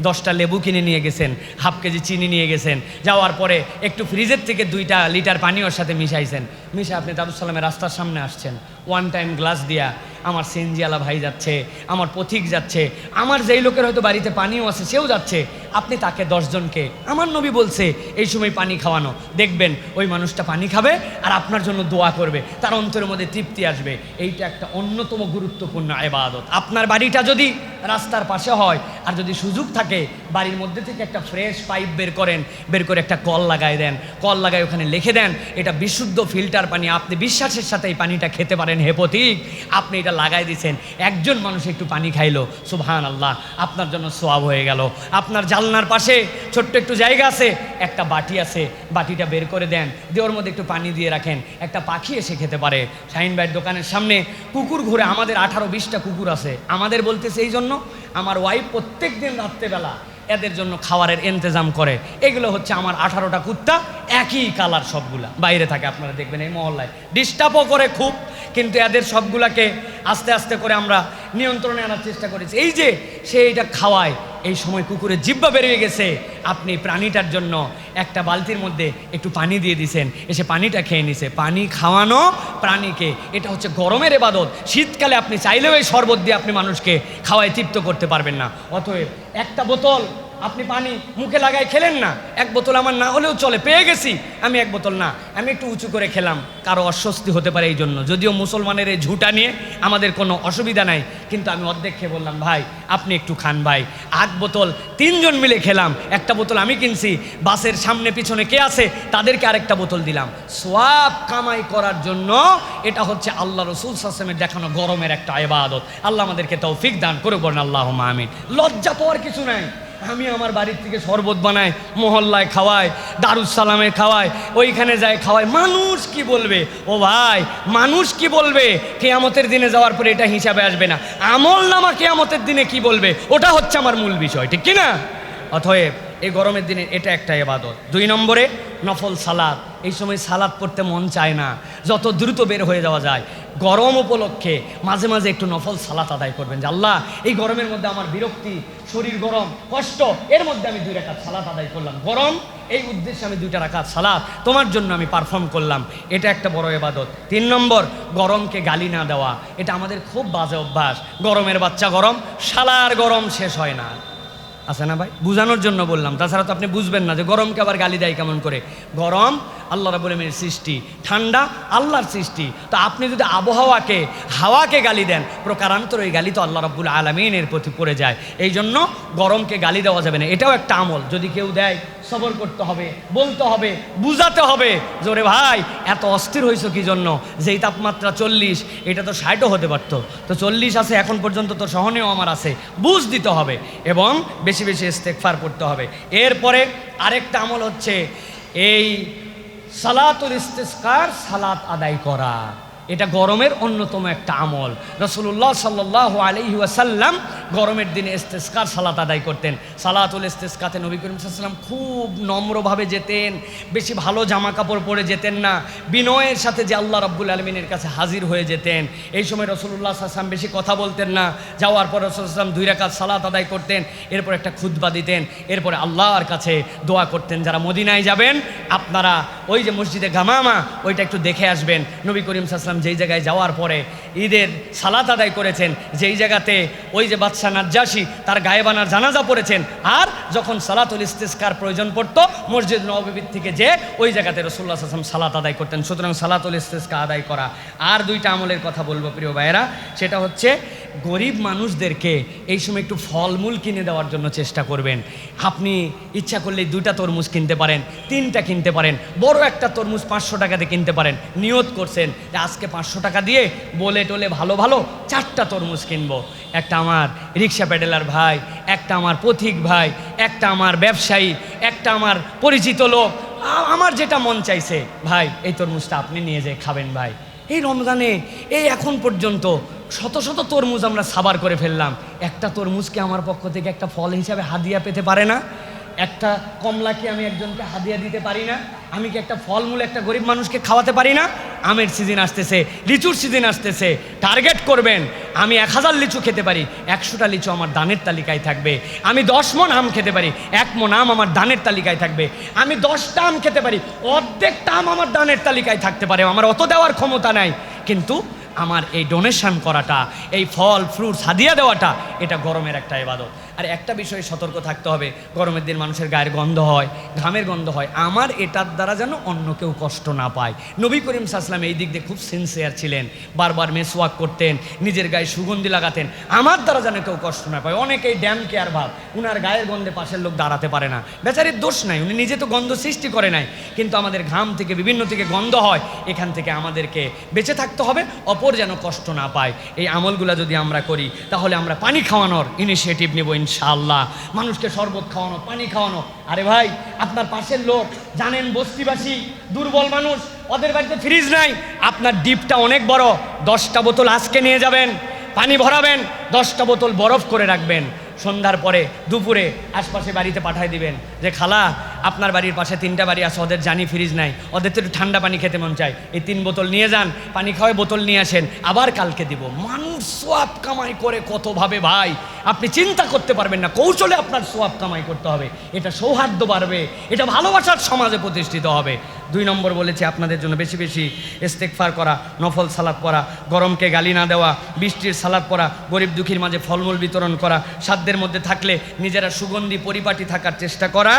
10টা লেবু কিনে নিয়ে গেছেন, হাফ কেজি চিনি নিয়ে গেছেন, যাওয়ার পরে একটু ফ্রিজের থেকে 2টা লিটার পানি ওর সাথে মিশাইছেন, মিশে আপনি দারুস সালামের রাস্তার সামনে আসছেন, 1 টাইম গ্লাস দিয়া আমার সিএনজিওয়ালা ভাই যাচ্ছে, আমার পথিক যাচ্ছে, আমার যেই লোকের হয়তো বাড়িতে পানিও আছে সেও যাচ্ছে, আপনি তাকে 10 জনকে আমার নবী বলছে এই সময় পানি খাওয়ানো, দেখবেন ওই মানুষটা পানি খাবে আর আপনার জন্য দোয়া করবে, তার অন্তরের মধ্যে তৃপ্তি আসবে। এইটা একটা অন্যতম গুরুত্বপূর্ণ ইবাদত। আপনার বাড়িটা যদি রাস্তার পাশে হয় আর যদি সুযোগ থাকে বাড়ির মধ্যে থেকে একটা ফ্রেশ পাইপ বের করেন, বের করে একটা কল লাগাই দেন, কল লাগাই ওখানে লিখে দেন এটা বিশুদ্ধ ফিল্টার পানি, আপনি বিশ্বাসের সাথে এই পানিটা খেতে পারেন। হে পথিক, আপনি এটা লাগাই দিয়েছেন, একজন মানুষ একটু পানি খাইলো, সুবহানাল্লাহ, আপনার জন্য সওয়াব হয়ে গেল। আপনার জানলার পাশে ছোট্ট একটু জায়গা আছে, একটা বাটি আছে, বাটিটা বের করে দেন, দিয়ে ওর মধ্যে একটু পানি দিয়ে রাখেন, একটা পাখি এসে খেতে পারে। শাহিন ভাইয়ের দোকানের সামনে কুকুর ঘুরে, আমাদের 18-20টা কুকুর আছে। আমাদের বলতেছে এই জন্য আমার ওয়াইফ প্রত্যেক দিন রাত্রেবেলা এদের জন্য খাবারের ইন্তজাম করে। এগুলো হচ্ছে আমার 18টা কুত্তা, একই কালার সবগুলা, বাইরে থাকে, আপনারা দেখবেন এই মহল্লায় ডিস্টার্বও করে খুব, কিন্তু এদের সবগুলাকে আস্তে আস্তে করে আমরা নিয়ন্ত্রণে আনার চেষ্টা করেছি। এই যে সে এটা খাওয়ায়, এই সময় কুকুরের জিহ্বা বেরিয়ে গেছে, আপনি প্রাণীটার জন্য একটা বালতির মধ্যে একটু পানি দিয়ে দিয়েছেন, এসে পানিটা খেয়ে নিছে। পানি খাওয়ানো প্রাণীকে, এটা হচ্ছে গরমের ইবাদত। শীতকালে আপনি চাইলেও এই শরবত দিয়ে আপনি মানুষকে খাওয়ায় তৃপ্ত করতে পারবেন না। অতএব একটা বোতল আপনি পানি মুখে লাগাই খেলেন না, এক বোতল আমার না হলেও চলে, পেয়ে গেছি আমি এক বোতল না, আমি একটু উঁচু করে খেলাম, কারো অস্বস্তি হতে পারে এই জন্য। যদিও মুসলমানের এই ঝুঁটা নিয়ে আমাদের কোনো অসুবিধা নাই, কিন্তু আমি অর্ধেক খেয়ে বললাম ভাই আপনি একটু খান ভাই। 8 বোতল 3 জন মিলে খেলাম, একটা বোতল আমি কিনছি, বাসের সামনে পিছনে কে আছে তাদেরকে আরেকটা বোতল দিলাম, সওয়াব কামাই করার জন্য। এটা হচ্ছে আল্লাহ রাসূল সাল্লাল্লাহু আলাইহি ওয়াসাল্লামের দেখানো গরমের একটা ইবাদত। আল্লাহ আমাদেরকে তৌফিক দান করে, বলেন আল্লাহুম্মা আমিন। লজ্জা পাওয়ার কিছু নাই। আমি আমার বাড়ির থেকে শরবত বানাই, মহল্লায় খাওয়াই, দারুস সালামে খাওয়াই, ওইখানে যাই খাওয়াই, মানুষ কি বলবে? ও ভাই, মানুষ কি বলবে? কিয়ামতের দিনে যাওয়ার পরে এটা হিসাবে আসবে না। আমল নামা কিয়ামতের দিনে কি বলবে, ওটা হচ্ছে আমার মূল বিষয়, ঠিক কিনা? অতএব এই গরমের দিনে এটা একটা ইবাদত। 2 নম্বরে নফল সালাত। এই সময় সালাত পড়তে মন চায় না, যত দ্রুত বের হয়ে যাওয়া যায়। গরম উপলক্ষে মাঝে মাঝে একটু নফল সালাত আদায় করবেন, যে আল্লাহ এই গরমের মধ্যে আমার বিরক্তি, শরীর গরম, কষ্ট, এর মধ্যে আমি 2 রাকাত সালাত আদায় করলাম। গরম, এই উদ্দেশ্যে আমি 2টা রাকাত সালাত তোমার জন্য আমি পারফর্ম করলাম, এটা একটা বড় ইবাদত। 3 নম্বর, গরমকে গালি না দেওয়া। এটা আমাদের খুব বাজে অভ্যাস। গরমের বাচ্চা গরম, শালার গরম শেষ হয় না, আছে না ভাই? বুঝানোর জন্য বললাম, তাছাড়া তো আপনি বুঝবেন না যে গরমকে আবার গালি দেয় কেমন করে। গরম আল্লাহ রাব্বুল আলামিনের সৃষ্টি, ঠান্ডা আল্লাহর সৃষ্টি। তো আপনি যদি আবহাওয়াকে, হাওয়াকে গালি দেন, প্রকারান্তর ওই গালি তো আল্লাহ রাব্বুল আলামিনের প্রতি পড়ে যায়। এই জন্য গরমকে গালি দেওয়া যাবে না, এটাও একটা আমল। যদি কেউ দেয়, সবর করতে হবে, বলতে হবে, বুঝাতে হবে, জোরে ভাই এত অস্থির হয়েছো কি জন্য? যেই তাপমাত্রা 40, এটা তো 60ও হতে পারতো, তো 40 আছে এখন পর্যন্ত, তো সহনেও আমার আছে, বুঝ দিতে হবে এবং বেশি বেশি ইস্তেগফার করতে হবে। এরপরে আরেকটা আমল হচ্ছে এই সালাতুল ইস্তিসকার, সালাত আদায় করা। এটা গরমের অন্যতম একটা আমল। রাসূলুল্লাহ সাল্লাল্লাহু আলাইহি ওয়াসাল্লাম গরমের দিনে ইস্তিসকার সালাত আদায় করতেন। সালাতুল ইস্তিসকাতে নবী করিম সাল্লাল্লাহু আলাইহি ওয়াসাল্লাম খুব নম্রভাবে যেতেন, বেশি ভালো জামা কাপড় পরে যেতেন না, বিনয়ের সাথে যে আল্লাহ রাব্বুল আলামিনের কাছে হাজির হয়ে যেতেন। এই সময় রাসূলুল্লাহ সাল্লাল্লাহু আলাইহি ওয়াসাল্লাম বেশি কথা বলতেন না। যাওয়ার পর রাসূলুল্লাহ সাল্লাল্লাহু আলাইহি ওয়াসাল্লাম 2 রাকাত সালাত আদায় করতেন, এরপর একটা খুতবা দিতেন, এরপরে আল্লাহর কাছে দোয়া করতেন। যারা মদিনায় যাবেন আপনারা ওই যে মসজিদে গামামা, ওইটা একটু দেখে আসবেন। নবী করিম সাল্লাল্লাহু আলাইহি ওয়াসাল্লাম যেই জায়গায় যাওয়ার পরে ঈদের সালাত আদায় করেছেন, যেই জায়গাতে ওই যে বাদশা নাজ্জাশী তার গায়েবানার জানাজা পড়েছেন, আর যখন সালাতুল ইস্তিসকার প্রয়োজন পড়তো মসজিদ নববীর থেকে যে ওই জায়গাতে রাসূলুল্লাহ সাল্লাল্লাহু আলাইহি ওয়াসাল্লাম সালাত আদায় করতেন। সুতরাং সালাতুল ইস্তিসকা আদায় করা। আর 2টা আমলের কথা বলবো প্রিয় ভাইয়েরা, সেটা হচ্ছে গরিব মানুষদেরকে এই সময় একটু ফলমূল কিনে দেওয়ার জন্য চেষ্টা করবেন। আপনি ইচ্ছা করলে 2টা তরমুজ কিনতে পারেন, 3টা কিনতে পারেন, বড় একটা তরমুজ 500 টাকাতে কিনতে পারেন। নিয়ত করছেন যে আজকে 500 টাকা দিয়ে বলে টোলে ভালো ভালো 4টা তরমুজ কিনবো। একটা আমার রিক্সা প্যাডেলার ভাই, একটা আমার পথিক ভাই, একটা আমার ব্যবসায়ী, একটা আমার পরিচিত লোক, আমার যেটা মন চাইছে ভাই এই তরমুজটা আপনি নিয়ে যেয়ে খাবেন ভাই। এই রমজানে এই এখন পর্যন্ত শত শত তরমুজ আমরা সাবার করে ফেললাম, একটা তরমুজকে আমার পক্ষ থেকে একটা ফল হিসাবে হাদিয়া পেতে পারে না? একটা কমলাকে আমি একজনকে হাদিয়া দিতে পারি না? আমি কি একটা ফলমূল একটা গরিব মানুষকে খাওয়াতে পারি না? আমের সিজন আসতেছে, লিচুর সিজন আসতেছে, টার্গেট করবেন আমি 1000 লিচু খেতে পারি, 100টা লিচু আমার দানের তালিকায় থাকবে। আমি 10 মণ আম খেতে পারি, 1 মণ আম আমার দানের তালিকায় থাকবে। আমি 10টা আম খেতে পারি, অর্ধেকটা আম আমার দানের তালিকায় থাকতে পারে। আমার অত দেওয়ার ক্ষমতা নাই, কিন্তু আমার এই ডোনেশন করাটা, এই ফল ফ্রুটস হাদিয়া দেওয়াটা, এটা গরমের একটা ইবাদত। আর একটা বিষয়ে সতর্ক থাকতে হবে, গরমের দিন মানুষের গায়ের গন্ধ হয়, ঘামের গন্ধ হয়, আমার এটার দ্বারা যেন অন্য কেউ কষ্ট না পায়। নবী করিম সাল্লাল্লাহু আলাইহি ওয়াসাল্লাম এই দিক দিয়ে খুব সিনসিয়ার ছিলেন, বারবার মেসওয়াক করতেন, নিজের গায়ে সুগন্ধি লাগাতেন, আমার দ্বারা যেন কেউ কষ্ট না পায়। অনেকেই ড্যাম কেয়ার ভাব, উনার গায়ের গন্ধে পাশের লোক দাঁড়াতে পারে না, বেচারির দোষ নাই, উনি নিজে তো গন্ধ সৃষ্টি করে নাই, কিন্তু আমাদের ঘাম থেকে বিভিন্ন থেকে গন্ধ হয়, এখান থেকে আমাদেরকে বেঁচে থাকতে হবে, অপর যেন কষ্ট না পায়। এই আমলগুলো যদি আমরা করি তাহলে আমরা পানি খাওয়ানোর ইনিশিয়েটিভ নেব ইনশাআল্লাহ। মানুষকে শরবত খাওয়ানো, পানি খাওয়ানো। আরে ভাই, আপনার পাশের লোক জানেন বস্তিবাসী, দুর্বল মানুষ, ওদের বাড়িতে ফ্রিজ নাই, আপনার ডিপটা অনেক বড়, 10টা বোতল আজকে নিয়ে যাবেন, পানি ভরাবেন, 10টা বোতল বরফ করে রাখবেন, সন্ধ্যার পরে দুপুরে আশপাশে বাড়িতে পাঠায় দিবেন যে খালা আপনার বাড়ির পাশে 3টা বাড়ি আছে, ওদের জানি ফ্রিজ নাই, ওদের তো একটু ঠান্ডা পানি খেতে মন চায়, এই 3 বোতল নিয়ে যান, পানি খাওয়ায় বোতল নিয়ে আসেন, আবার কালকে দিব। মানুষ সোয়াব কামাই করে কতভাবে ভাই, আপনি চিন্তা করতে পারবেন না, কৌশলে আপনার সোয়াব কামাই করতে হবে, এটা সৌহার্দ্য বাড়বে, এটা ভালোবাসার সমাজে প্রতিষ্ঠিত হবে। 2 নম্বর বলেছে আপনাদের জন্য বেশি বেশি ইস্তেগফার করা, নফল সালাত পড়া, গরমকে গালি না দেওয়া, বৃষ্টির সালাত পড়া, গরিব দুঃখীর মাঝে ফলমূল বিতরণ করা, সাধ্যের মধ্যে থাকলে নিজেরা সুগন্ধি পরিপাটি থাকার চেষ্টা করা,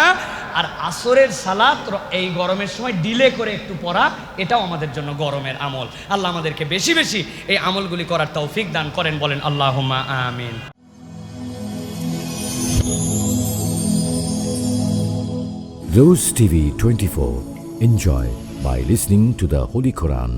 আর আসরের সালাত এই গরমের সময় ডিলে করে একটু পড়া, এটাও আমাদের জন্য গরমের আমল। আল্লাহ আমাদেরকে বেশি বেশি এই আমলগুলি করার তৌফিক দান করেন, বলেন আল্লাহুম্মা আমিন। Rose TV 24. Enjoy by listening to the Holy Quran.